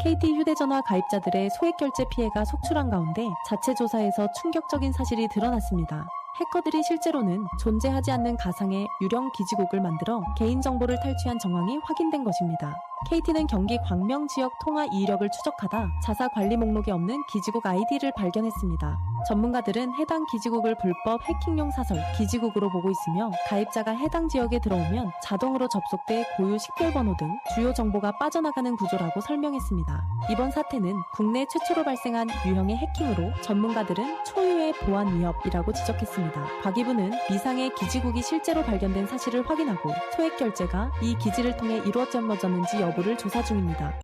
KT 휴대전화 가입자들의 소액결제 피해가 속출한 가운데 자체 조사에서 충격적인 사실이 드러났습니다. 해커들이 실제로는 존재하지 않는 가상의 유령 기지국을 만들어 개인정보를 탈취한 정황이 확인된 것입니다. KT는 경기 광명 지역 통화 이력을 추적하다 자사 관리 목록에 없는 기지국 아이디를 발견했습니다. 전문가들은 해당 기지국을 불법 해킹용 사설 기지국으로 보고 있으며 가입자가 해당 지역에 들어오면 자동으로 접속돼 고유 식별번호 등 주요 정보가 빠져나가는 구조라고 설명했습니다. 이번 사태는 국내 최초로 발생한 유형의 해킹으로 전문가들은 초유의 보안 위협이라고 지적했습니다. 과기부는 미상의 기지국이 실제로 발견된 사실을 확인하고 소액 결제가 이 기지를 통해 이루어졌는지 여부를 조사 중입니다.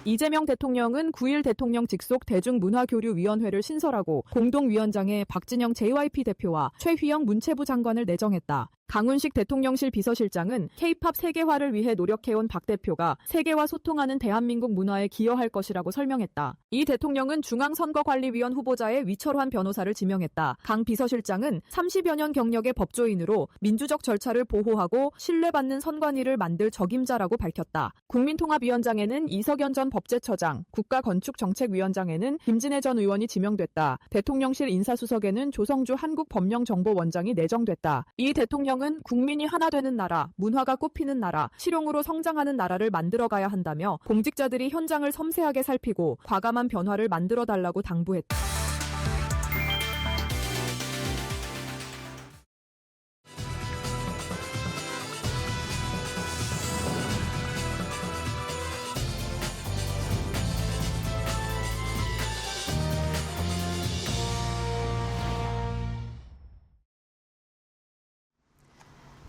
이재명 대통령은 9일 대통령 직속 대중문화교류위원회를 신설하고 공동위원장에 박진영 JYP 대표와 최휘영 문체부 장관을 내정했다. 강훈식 대통령실 비서실장은 K-팝 세계화를 위해 노력해온 박 대표가 세계와 소통하는 대한민국 문화에 기여할 것이라고 설명했다. 이 대통령은 중앙선거관리위원 후보자에 위철환 변호사를 지명했다. 강 비서실장은 30여 년 경력의 법조인으로 민주적 절차를 보호하고 신뢰받는 선관위를 만들 적임자라고 밝혔다. 국민통합위원장에는 이석연 전 법제처장, 국가건축정책위원장에는 김진애 전 의원이 지명됐다. 대통령실 인사수석에는 조성주 한국법령정보원장이 내정됐다. 이 대통령은 국민이 하나 되는 나라, 문화가 꽃피는 나라, 실용으로 성장하는 나라를 만들어가야 한다며 공직자들이 현장을 섬세하게 살피고 과감한 변화를 만들어달라고 당부했다.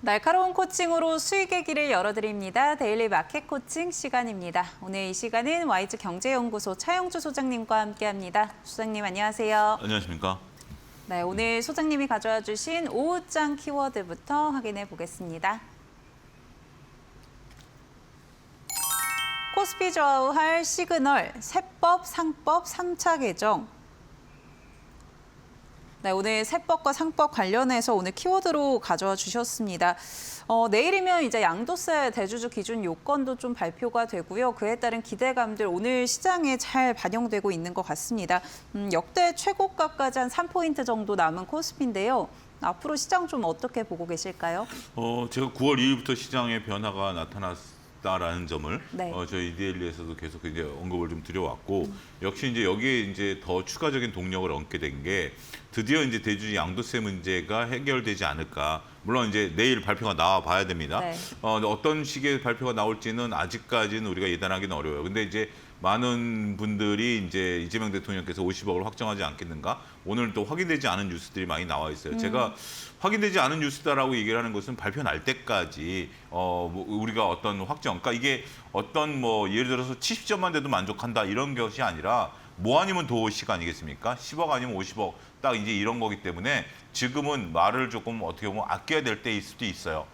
날카로운 코칭으로 수익의 길을 열어드립니다. 데일리 마켓 코칭 시간입니다. 오늘 이 시간은 YG 경제연구소 차영주 소장님과 함께합니다. 소장님 안녕하세요. 안녕하십니까? 네, 오늘 소장님이 가져와 주신 오후장 키워드부터 확인해 보겠습니다. 코스피 좌우할 시그널, 세법, 상법 3차 개정. 네, 오늘 세법과 상법 관련해서 오늘 키워드로 가져와 주셨습니다. 내일이면 이제 양도세 대주주 기준 요건도 좀 발표가 되고요. 그에 따른 기대감들 오늘 시장에 잘 반영되고 있는 것 같습니다. 역대 최고가까지 한 3포인트 정도 남은 코스피인데요. 앞으로 시장 좀 어떻게 보고 계실까요? 제가 9월 2일부터 시장에 변화가 나타났다라는 점을 네. 저희 이데일리에서도 계속 이제 언급을 좀 드려왔고 역시 이제 여기에 이제 더 추가적인 동력을 얻게 된 게 드디어 이제 대주주 양도세 문제가 해결되지 않을까. 물론 이제 내일 발표가 나와 봐야 됩니다. 네. 어떤 식의 발표가 나올지는 아직까지는 우리가 예단하기는 어려워요. 근데 이제 많은 분들이 이제 이재명 대통령께서 50억을 확정하지 않겠는가? 오늘 또 확인되지 않은 뉴스들이 많이 나와 있어요. 제가 확인되지 않은 뉴스다라고 얘기를 하는 것은 발표 날 때까지 뭐 우리가 어떤 확정, 그러니까 이게 어떤 뭐 예를 들어서 70점만 돼도 만족한다 이런 것이 아니라 뭐 아니면 도시 아니겠습니까? 10억 아니면 50억 딱 이제 이런 거기 때문에 지금은 말을 조금 어떻게 보면 아껴야 될 때일 수도 있어요.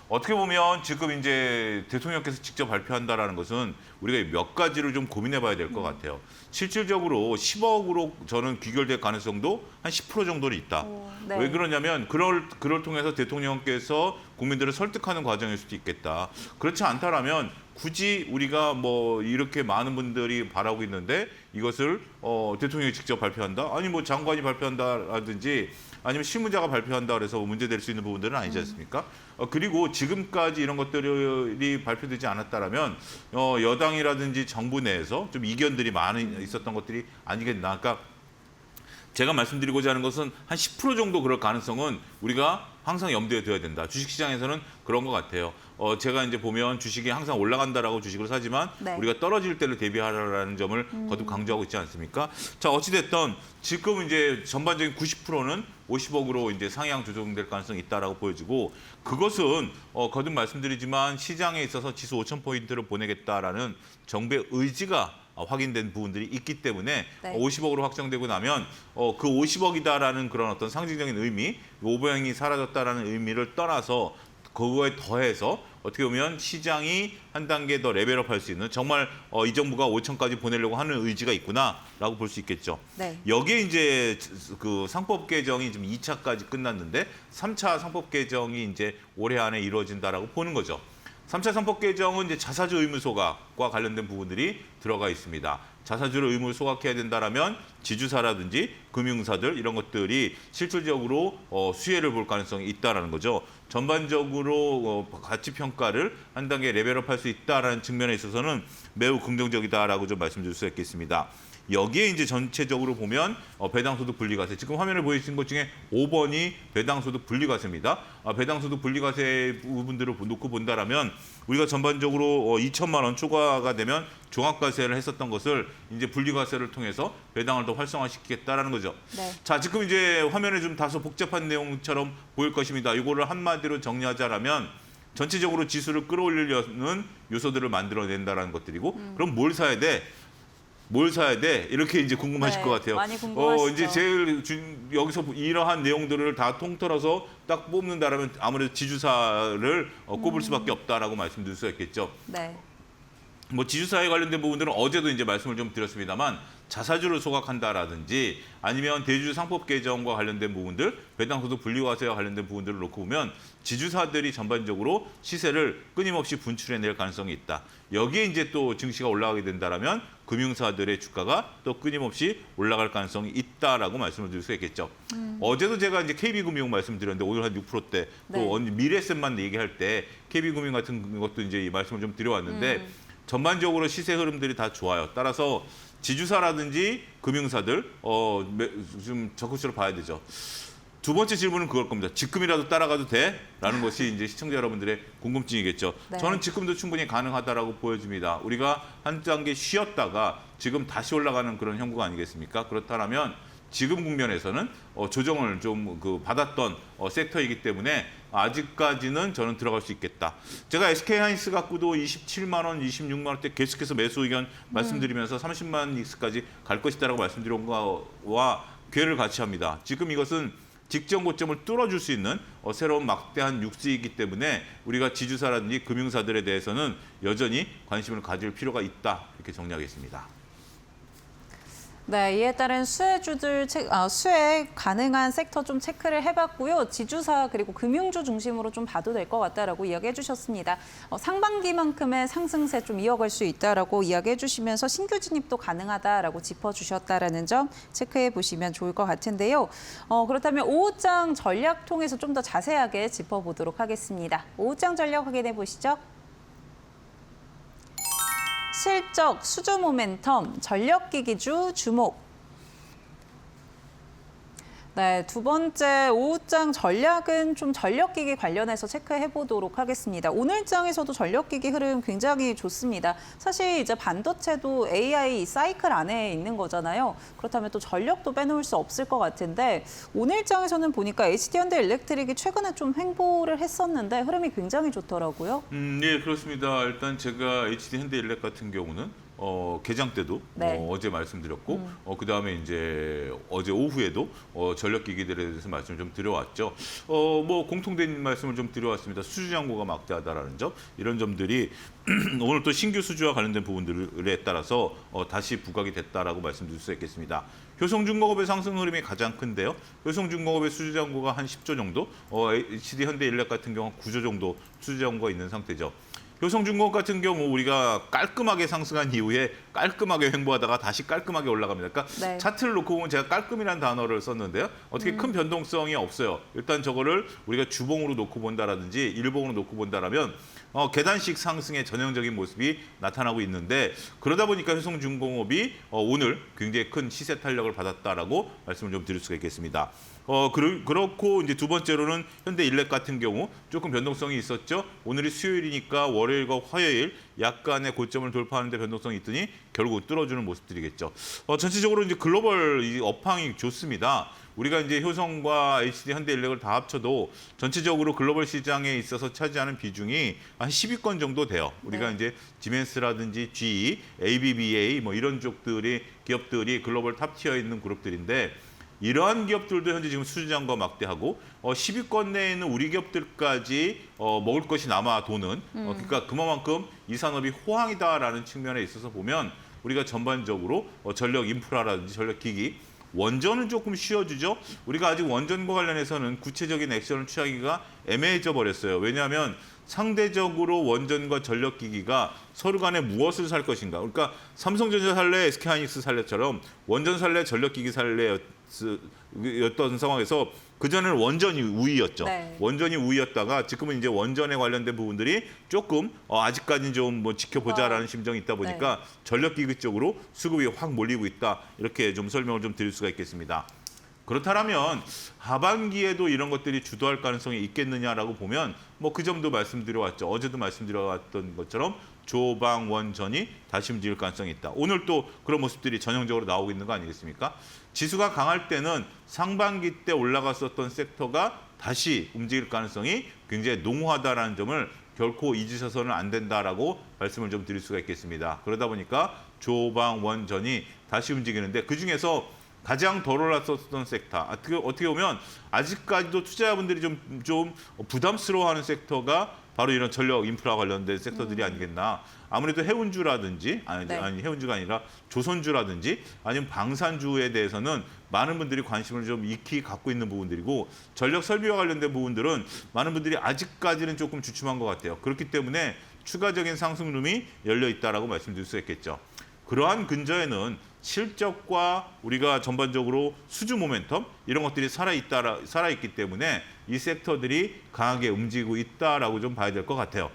어떻게 보면 지금 이제 대통령께서 직접 발표한다라는 것은 우리가 몇 가지를 좀 고민해 봐야 될 것 같아요. 실질적으로 10억으로 저는 귀결될 가능성도 한 10% 정도는 있다. 네. 왜 그러냐면 그걸 통해서 대통령께서 국민들을 설득하는 과정일 수도 있겠다. 그렇지 않다라면 굳이 우리가 뭐 이렇게 많은 분들이 바라고 있는데 이것을 대통령이 직접 발표한다? 아니 뭐 장관이 발표한다라든지 아니면 실무자가 발표한다 그래서 문제될 수 있는 부분들은 아니지 않습니까? 그리고 지금까지 이런 것들이 발표되지 않았다라면 여당이라든지 정부 내에서 좀 이견들이 많이 있었던 것들이 아니겠나. 그러니까 제가 말씀드리고자 하는 것은 한 10% 정도 그럴 가능성은 우리가 항상 염두에 둬야 된다. 주식시장에서는 그런 것 같아요. 제가 이제 보면 주식이 항상 올라간다라고 주식을 사지만 네. 우리가 떨어질 때를 대비하라는 점을 거듭 강조하고 있지 않습니까? 자, 어찌됐든 지금 이제 전반적인 90%는 50억으로 이제 상향 조정될 가능성이 있다라고 보여지고 그것은 거듭 말씀드리지만 시장에 있어서 지수 5,000포인트를 보내겠다라는 정부의 의지가 확인된 부분들이 있기 때문에 네. 50억으로 확정되고 나면 그 50억이다라는 그런 어떤 상징적인 의미, 오보행이 사라졌다라는 의미를 떠나서 그거에 더해서 어떻게 보면 시장이 한 단계 더 레벨업할 수 있는 정말 이 정부가 5천까지 보내려고 하는 의지가 있구나라고 볼 수 있겠죠. 네. 여기에 이제 그 상법 개정이 지금 2차까지 끝났는데 3차 상법 개정이 이제 올해 안에 이루어진다라고 보는 거죠. 3차 상법 개정은 이제 자사주 의무소가과 관련된 부분들이 들어가 있습니다. 자사주를 의무를 소각해야 된다라면 지주사라든지 금융사들 이런 것들이 실질적으로 수혜를 볼 가능성이 있다라는 거죠. 전반적으로 가치 평가를 한 단계 레벨업할 수 있다라는 측면에 있어서는 매우 긍정적이다라고 좀 말씀드릴 수 있겠습니다. 여기에 이제 전체적으로 보면 배당소득 분리과세, 지금 화면에 보이신 것 중에 5번이 배당소득 분리과세입니다. 배당소득 분리과세 부분들을 놓고 본다라면 우리가 전반적으로 2천만 원 초과가 되면 종합과세를 했었던 것을 이제 분리과세를 통해서 배당을 더 활성화시키겠다라는 거죠. 네. 자, 지금 이제 화면에 좀 다소 복잡한 내용처럼 보일 것입니다. 이거를 한마디로 정리하자라면 전체적으로 지수를 끌어올리려는 요소들을 만들어낸다라는 것들이고, 그럼 뭘 사야 돼? 뭘 사야 돼? 이렇게 이제 궁금하실 네, 것 같아요. 많이 궁금하시죠. 이제 제일 여기서 이러한 내용들을 다 통틀어서 딱 뽑는다라면 아무래도 지주사를 꼽을 수밖에 없다라고 말씀드릴 수 있겠죠. 네. 뭐 지주사에 관련된 부분들은 어제도 이제 말씀을 좀 드렸습니다만 자사주를 소각한다라든지 아니면 대주주 상법 개정과 관련된 부분들, 배당소득 분리과세와 관련된 부분들을 놓고 보면 지주사들이 전반적으로 시세를 끊임없이 분출해낼 가능성이 있다. 여기에 이제 또 증시가 올라가게 된다라면 금융사들의 주가가 또 끊임없이 올라갈 가능성이 있다라고 말씀을 드릴 수 있겠죠. 어제도 제가 이제 KB금융 말씀드렸는데 오늘 한 6%대 또 네. 미래셋만 얘기할 때 KB금융 같은 것도 이제 이 말씀을 좀 드려왔는데 전반적으로 시세 흐름들이 다 좋아요. 따라서 지주사라든지 금융사들 좀 적극적으로 봐야 되죠. 두 번째 질문은 그걸 겁니다. 지금이라도 따라가도 돼? 라는 것이 이제 시청자 여러분들의 궁금증이겠죠. 네. 저는 지금도 충분히 가능하다라고 보여집니다. 우리가 한 단계 쉬었다가 지금 다시 올라가는 그런 형국가 아니겠습니까? 그렇다면 지금 국면에서는 조정을 좀 받았던 섹터이기 때문에 아직까지는 저는 들어갈 수 있겠다. 제가 SK하이닉스 갖고도 27만 원, 26만 원대 계속해서 매수 의견 말씀드리면서 30만 익스까지 갈 것이다라고 말씀드린 거와 괴를 같이 합니다. 지금 이것은 직전 고점을 뚫어줄 수 있는 새로운 막대한 육수이기 때문에 우리가 지주사라든지 금융사들에 대해서는 여전히 관심을 가질 필요가 있다. 이렇게 정리하겠습니다. 네, 이에 따른 수혜 가능한 섹터 좀 체크를 해봤고요. 지주사 그리고 금융주 중심으로 좀 봐도 될 것 같다라고 이야기해 주셨습니다. 상반기만큼의 상승세 좀 이어갈 수 있다라고 이야기해 주시면서 신규 진입도 가능하다라고 짚어주셨다라는 점 체크해 보시면 좋을 것 같은데요. 그렇다면 오후장 전략 통해서 좀 더 자세하게 짚어보도록 하겠습니다. 오후장 전략 확인해 보시죠. 실적, 수주 모멘텀, 전력기기주 주목. 네, 두 번째 오후장 전략은 좀 전력기기 관련해서 체크해 보도록 하겠습니다. 오늘 장에서도 전력기기 흐름 굉장히 좋습니다. 사실 이제 반도체도 AI 사이클 안에 있는 거잖아요. 그렇다면 또 전력도 빼놓을 수 없을 것 같은데 오늘 장에서는 보니까 HD현대일렉트릭이 최근에 좀 횡보를 했었는데 흐름이 굉장히 좋더라고요. 네, 그렇습니다. 일단 제가 HD현대일렉 같은 경우는 개장 때도 네. 어제 말씀드렸고 그다음에 이제 어제 오후에도 전력기기들에 대해서 말씀을 좀 드려왔죠. 뭐 공통된 말씀을 좀 드려왔습니다. 수주 잔고가 막대하다라는 점, 이런 점들이 오늘 또 신규 수주와 관련된 부분들에 따라서 다시 부각이 됐다라고 말씀드릴 수 있겠습니다. 효성중공업의 상승 흐름이 가장 큰데요. 효성중공업의 수주 잔고가 한 10조 정도, HD현대일렉 같은 경우는 9조 정도 수주 잔고가 있는 상태죠. 효성중공업 같은 경우 우리가 깔끔하게 상승한 이후에 깔끔하게 횡보하다가 다시 깔끔하게 올라갑니다. 그러니까 네. 차트를 놓고 보면 제가 깔끔이라는 단어를 썼는데요. 어떻게 큰 변동성이 없어요. 일단 저거를 우리가 주봉으로 놓고 본다라든지 일봉으로 놓고 본다라면 계단식 상승의 전형적인 모습이 나타나고 있는데 그러다 보니까 효성중공업이 오늘 굉장히 큰 시세 탄력을 받았다라고 말씀을 좀 드릴 수가 있겠습니다. 그렇고 이제 두 번째로는 현대일렉 같은 경우 조금 변동성이 있었죠. 오늘이 수요일이니까 월요일과 화요일 약간의 고점을 돌파하는데 변동성이 있더니 결국 뚫어주는 모습들이겠죠. 전체적으로 이제 글로벌 이 업황이 좋습니다. 우리가 이제 효성과 HD 현대일렉을 다 합쳐도 전체적으로 글로벌 시장에 있어서 차지하는 비중이 한 10위권 정도 돼요. 우리가 네. 이제 지멘스라든지 GE, ABBA 뭐 이런 기업들이 글로벌 탑티어에 있는 그룹들인데 이러한 기업들도 현재 지금 수주 잔고가 막대하고 10위권 내에 있는 우리 기업들까지 먹을 것이 남아 도는 그러니까 그만큼 이 산업이 호황이다라는 측면에 있어서 보면 우리가 전반적으로 전력 인프라라든지 전력 기기 원전은 조금 쉬어주죠. 우리가 아직 원전과 관련해서는 구체적인 액션을 취하기가 애매해져 버렸어요. 왜냐하면 상대적으로 원전과 전력기기가 서로 간에 무엇을 살 것인가. 그러니까 삼성전자 살래, SK하이닉스 살래처럼 원전 살래, 전력기기 살래였던 상황에서 그전에는 원전이 우위였죠. 네. 원전이 우위였다가 지금은 이제 원전에 관련된 부분들이 조금 아직까지는 좀 뭐 지켜보자라는 심정이 있다 보니까 전력기기 쪽으로 수급이 확 몰리고 있다. 이렇게 좀 설명을 좀 드릴 수가 있겠습니다. 그렇다면 하반기에도 이런 것들이 주도할 가능성이 있겠느냐라고 보면 뭐 그 점도 말씀드려왔죠. 어제도 말씀드려왔던 것처럼 조방 원전이 다시 움직일 가능성이 있다. 오늘 또 그런 모습들이 전형적으로 나오고 있는 거 아니겠습니까? 지수가 강할 때는 상반기 때 올라갔었던 섹터가 다시 움직일 가능성이 굉장히 농후하다라는 점을 결코 잊으셔서는 안 된다라고 말씀을 좀 드릴 수가 있겠습니다. 그러다 보니까 조방 원전이 다시 움직이는데 그중에서 가장 덜 올랐었던 섹터, 어떻게 보면 아직까지도 투자자분들이 좀 부담스러워하는 섹터가 바로 이런 전력 인프라 관련된 섹터들이 아니겠나. 아무래도 해운주라든지 아니 해운주가 아니라 조선주라든지 아니면 방산주에 대해서는 많은 분들이 관심을 좀 익히 갖고 있는 부분들이고 전력 설비와 관련된 부분들은 많은 분들이 아직까지는 조금 주춤한 것 같아요. 그렇기 때문에 추가적인 상승룸이 열려 있다라고 말씀드릴 수 있겠죠. 그러한 근저에는 실적과 우리가 전반적으로 수주 모멘텀 이런 것들이 살아있기 때문에 이 섹터들이 강하게 움직이고 있다라고 좀 봐야 될 것 같아요.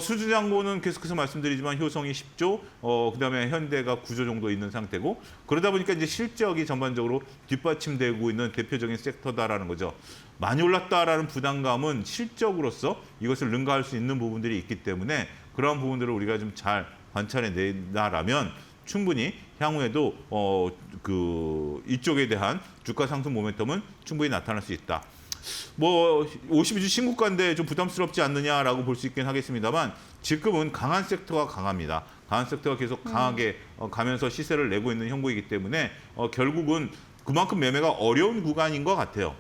수주 잔고는 계속해서 말씀드리지만 효성이 10조, 그다음에 현대가 9조 정도 있는 상태고 그러다 보니까 이제 실적이 전반적으로 뒷받침되고 있는 대표적인 섹터다라는 거죠. 많이 올랐다라는 부담감은 실적으로서 이것을 능가할 수 있는 부분들이 있기 때문에 그러한 부분들을 우리가 좀 잘 관찰해 낸다라면 충분히 향후에도 이쪽에 대한 주가 상승 모멘텀은 충분히 나타날 수 있다. 뭐 52주 신고가인데 좀 부담스럽지 않느냐라고 볼 수 있긴 하겠습니다만 지금은 강한 섹터가 강합니다. 강한 섹터가 계속 강하게 가면서 시세를 내고 있는 형국이기 때문에 결국은 그만큼 매매가 어려운 구간인 것 같아요.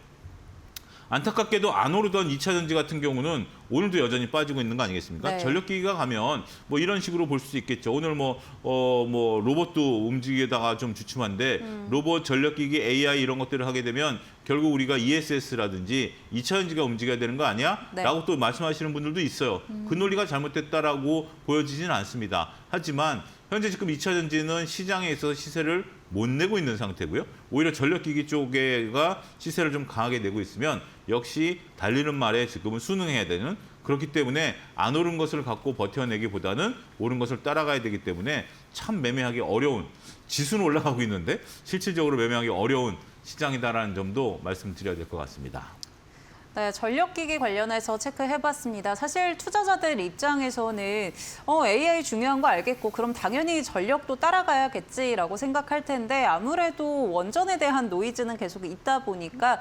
안타깝게도 안 오르던 2차 전지 같은 경우는 오늘도 여전히 빠지고 있는 거 아니겠습니까? 네. 전력기기가 가면 뭐 이런 식으로 볼 수 있겠죠. 오늘 뭐 로봇도 움직이다가 좀 주춤한데 로봇, 전력기기, AI 이런 것들을 하게 되면 결국 우리가 ESS라든지 2차 전지가 움직여야 되는 거 아니야? 네. 라고 또 말씀하시는 분들도 있어요. 그 논리가 잘못됐다라고 보여지지는 않습니다. 하지만 현재 지금 2차 전지는 시장에 있어서 시세를 못 내고 있는 상태고요. 오히려 전력기기 쪽에가 시세를 좀 강하게 내고 있으면 역시 달리는 말에 지금은 순응해야 되는 그렇기 때문에 안 오른 것을 갖고 버텨내기보다는 오른 것을 따라가야 되기 때문에 참 매매하기 어려운 지수는 올라가고 있는데 실질적으로 매매하기 어려운 시장이다라는 점도 말씀드려야 될 것 같습니다. 네, 전력기기 관련해서 체크해봤습니다. 사실 투자자들 입장에서는 AI 중요한 거 알겠고 그럼 당연히 전력도 따라가야겠지라고 생각할 텐데 아무래도 원전에 대한 노이즈는 계속 있다 보니까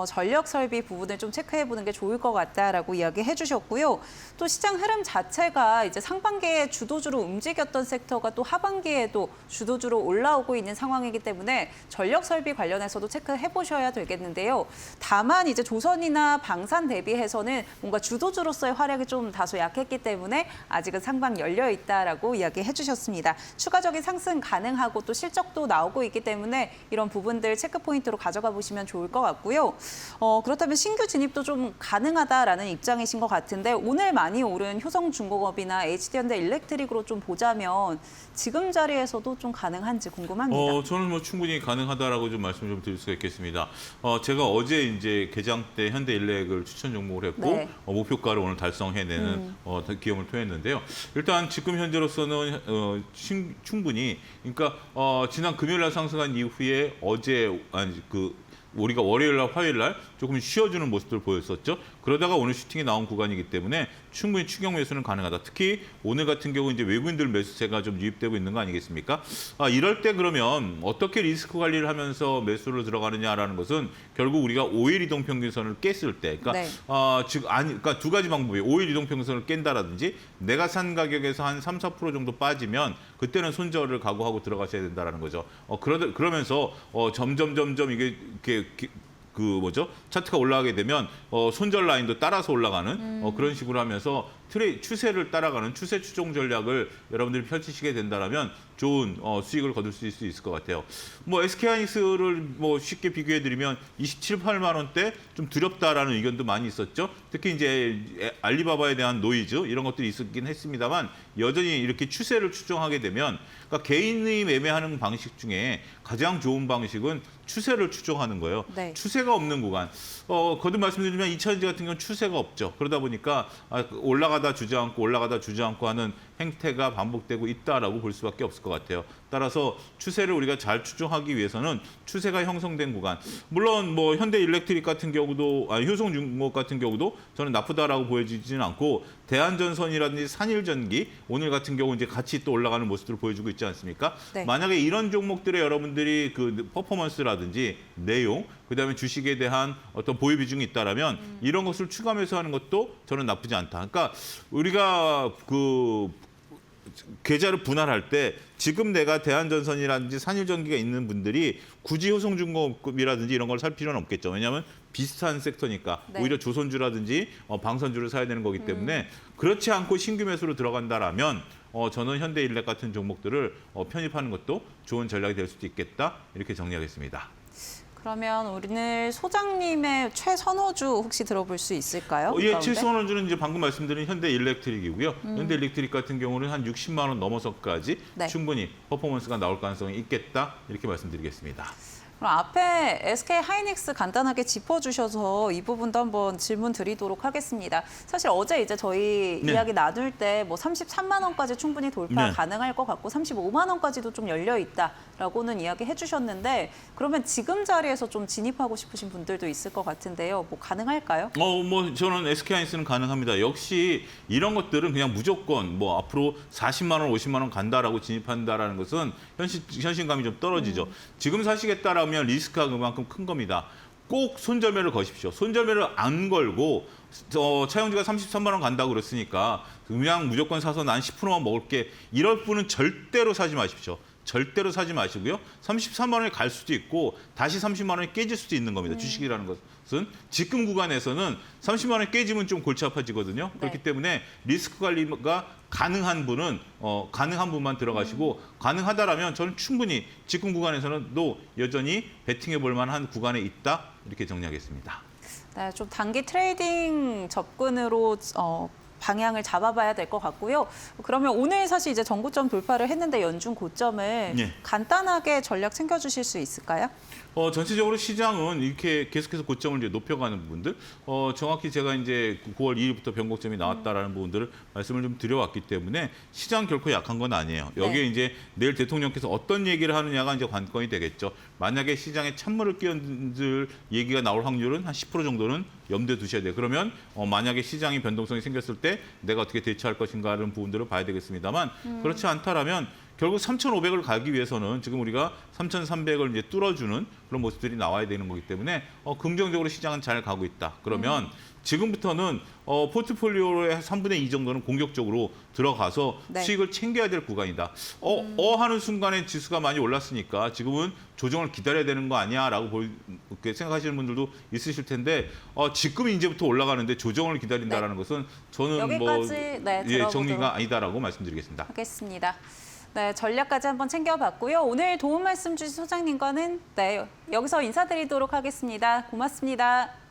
전력 설비 부분을 좀 체크해보는 게 좋을 것 같다라고 이야기해 주셨고요. 또 시장 흐름 자체가 이제 상반기에 주도주로 움직였던 섹터가 또 하반기에도 주도주로 올라오고 있는 상황이기 때문에 전력 설비 관련해서도 체크해보셔야 되겠는데요. 다만 이제 조선이나 방산 대비해서는 뭔가 주도주로서의 활약이 좀 다소 약했기 때문에 아직은 상방 열려 있다라고 이야기해 주셨습니다. 추가적인 상승 가능하고 또 실적도 나오고 있기 때문에 이런 부분들 체크 포인트로 가져가 보시면 좋을 것 같고요. 그렇다면 신규 진입도 좀 가능하다라는 입장이신 것 같은데 오늘 많이 오른 효성중공업이나 HD현대 일렉트릭으로 좀 보자면 지금 자리에서도 좀 가능한지 궁금합니다. 저는 뭐 충분히 가능하다라고 좀 말씀 좀 드릴 수가 있겠습니다. 제가 어제 이제 개장 때 현대일렉을 추천 종목을 했고 네. 목표가를 오늘 달성해내는 기염을 토했는데요. 일단 지금 현재로서는 충분히 그러니까 지난 금요일 날 상승한 이후에 우리가 월요일 날, 화요일 날 조금 쉬어주는 모습들을 보였었죠. 그러다가 오늘 슈팅이 나온 구간이기 때문에 충분히 추격 매수는 가능하다. 특히 오늘 같은 경우 이제 외국인들 매수세가 좀 유입되고 있는 거 아니겠습니까? 이럴 때 그러면 어떻게 리스크 관리를 하면서 매수를 들어가느냐라는 것은 결국 우리가 5일 이동 평균선을 깼을 때, 그러니까 네. 그러니까 두 가지 방법이 5일 이동 평균선을 깬다라든지 내가 산 가격에서 한 3-4% 정도 빠지면 그때는 손절을 각오하고 들어가셔야 된다라는 거죠. 그러면서 점점 이게 이렇게 차트가 올라가게 되면 손절 라인도 따라서 올라가는 그런 식으로 하면서 추세를 따라가는 추세 추종 전략을 여러분들이 펼치시게 된다면 좋은 수익을 거둘 수 있을 것 같아요. 뭐 SK하이닉스를 뭐 쉽게 비교해 드리면 27, 8만 원대 좀 두렵다라는 의견도 많이 있었죠. 특히 이제 알리바바에 대한 노이즈 이런 것들이 있었긴 했습니다만 여전히 이렇게 추세를 추종하게 되면 그러니까 개인이 매매하는 방식 중에 가장 좋은 방식은 추세를 추종하는 거예요. 네. 추세가 없는 구간. 거듭 말씀드리면 2000지 같은 경우는 추세가 없죠. 그러다 보니까 올라가다 주저앉고 올라가다 주저앉고 하는 행태가 반복되고 있다라고 볼 수밖에 없을 것 같아요. 따라서 추세를 우리가 잘 추종하기 위해서는 추세가 형성된 구간. 물론 뭐 현대일렉트릭 같은 경우도 효성중공업 같은 경우도 저는 나쁘다라고 보여지지는 않고 대한전선이라든지 산일전기 오늘 같은 경우 이제 같이 또 올라가는 모습들을 보여주고 있지 않습니까? 네. 만약에 이런 종목들에 여러분들이 그 퍼포먼스라든지 내용, 그다음에 주식에 대한 어떤 보유 비중이 있다라면 이런 것을 추가 매수하는 것도 저는 나쁘지 않다. 그러니까 우리가 그 계좌를 분할할 때 지금 내가 대한전선이라든지 산일전기가 있는 분들이 굳이 효성중공업이라든지 이런 걸 살 필요는 없겠죠. 왜냐하면 비슷한 섹터니까 네. 오히려 조선주라든지 방선주를 사야 되는 거기 때문에 그렇지 않고 신규 매수로 들어간다라면 저는 현대일렉 같은 종목들을 편입하는 것도 좋은 전략이 될 수도 있겠다 이렇게 정리하겠습니다. 그러면 오늘 소장님의 최선호주 혹시 들어볼 수 있을까요? 예, 가운데? 최선호주는 이제 방금 말씀드린 현대일렉트릭이고요. 현대일렉트릭 같은 경우는 한 60만 원 넘어서까지 네. 충분히 퍼포먼스가 나올 가능성이 있겠다 이렇게 말씀드리겠습니다. 그럼 앞에 SK하이닉스 간단하게 짚어주셔서 이 부분도 한번 질문 드리도록 하겠습니다. 사실 어제 이제 저희 네. 이야기 나눌 때 뭐 33만 원까지 충분히 돌파 네. 가능할 것 같고 35만 원까지도 좀 열려 있다라고는 이야기 해주셨는데 그러면 지금 자리에서 좀 진입하고 싶으신 분들도 있을 것 같은데요. 뭐 가능할까요? 뭐 저는 SK하이닉스는 가능합니다. 역시 이런 것들은 그냥 무조건 뭐 앞으로 40만 원, 50만 원 간다라고 진입한다라는 것은 현실감이 좀 떨어지죠. 지금 사시겠다라면 리스크가 그만큼 큰 겁니다. 꼭 손절매를 거십시오. 손절매를 안 걸고 차용지가 33만 원 간다고 그랬으니까 그냥 무조건 사서 난 10%만 먹을게 이럴 분은 절대로 사지 마십시오. 절대로 사지 마시고요. 33만 원에 갈 수도 있고 다시 30만 원이 깨질 수도 있는 겁니다. 주식이라는 것은 지금 구간에서는 30만 원이 깨지면 좀 골치 아파지거든요. 그렇기 때문에 리스크 관리가 가능한 분은 가능한 분만 들어가시고 가능하다라면 저는 충분히 지금 구간에서는 또 여전히 베팅해 볼 만한 구간에 있다 이렇게 정리하겠습니다. 네, 좀 단기 트레이딩 접근으로 방향을 잡아봐야 될 것 같고요. 그러면 오늘 사실 이제 전고점 돌파를 했는데 연중 고점을 네. 간단하게 전략 챙겨주실 수 있을까요? 전체적으로 시장은 이렇게 계속해서 고점을 이제 높여가는 부분들, 정확히 제가 이제 9월 2일부터 변곡점이 나왔다라는 부분들을 말씀을 좀 드려왔기 때문에 시장 결코 약한 건 아니에요. 여기에 네. 이제 내일 대통령께서 어떤 얘기를 하느냐가 이제 관건이 되겠죠. 만약에 시장에 찬물을 끼얹을 얘기가 나올 확률은 한 10% 정도는 염두에 두셔야 돼요. 그러면 만약에 시장이 변동성이 생겼을 때 내가 어떻게 대처할 것인가 하는 부분들을 봐야 되겠습니다만 그렇지 않다라면 결국 3,500을 가기 위해서는 지금 우리가 3,300을 이제 뚫어주는 그런 모습들이 나와야 되는 거기 때문에 긍정적으로 시장은 잘 가고 있다. 그러면 지금부터는 포트폴리오의 3분의 2 정도는 공격적으로 들어가서 네. 수익을 챙겨야 될 구간이다. 하는 순간에 지수가 많이 올랐으니까 지금은 조정을 기다려야 되는 거 아니야라고 이렇게 생각하시는 분들도 있으실 텐데 지금 이제부터 올라가는데 조정을 기다린다라는 것은 저는 여기까지 들어보도록 정리가 아니다라고 말씀드리겠습니다. 하겠습니다. 네, 전략까지 한번 챙겨봤고요. 오늘 도움 말씀 주신 소장님과는 여기서 인사드리도록 하겠습니다. 고맙습니다.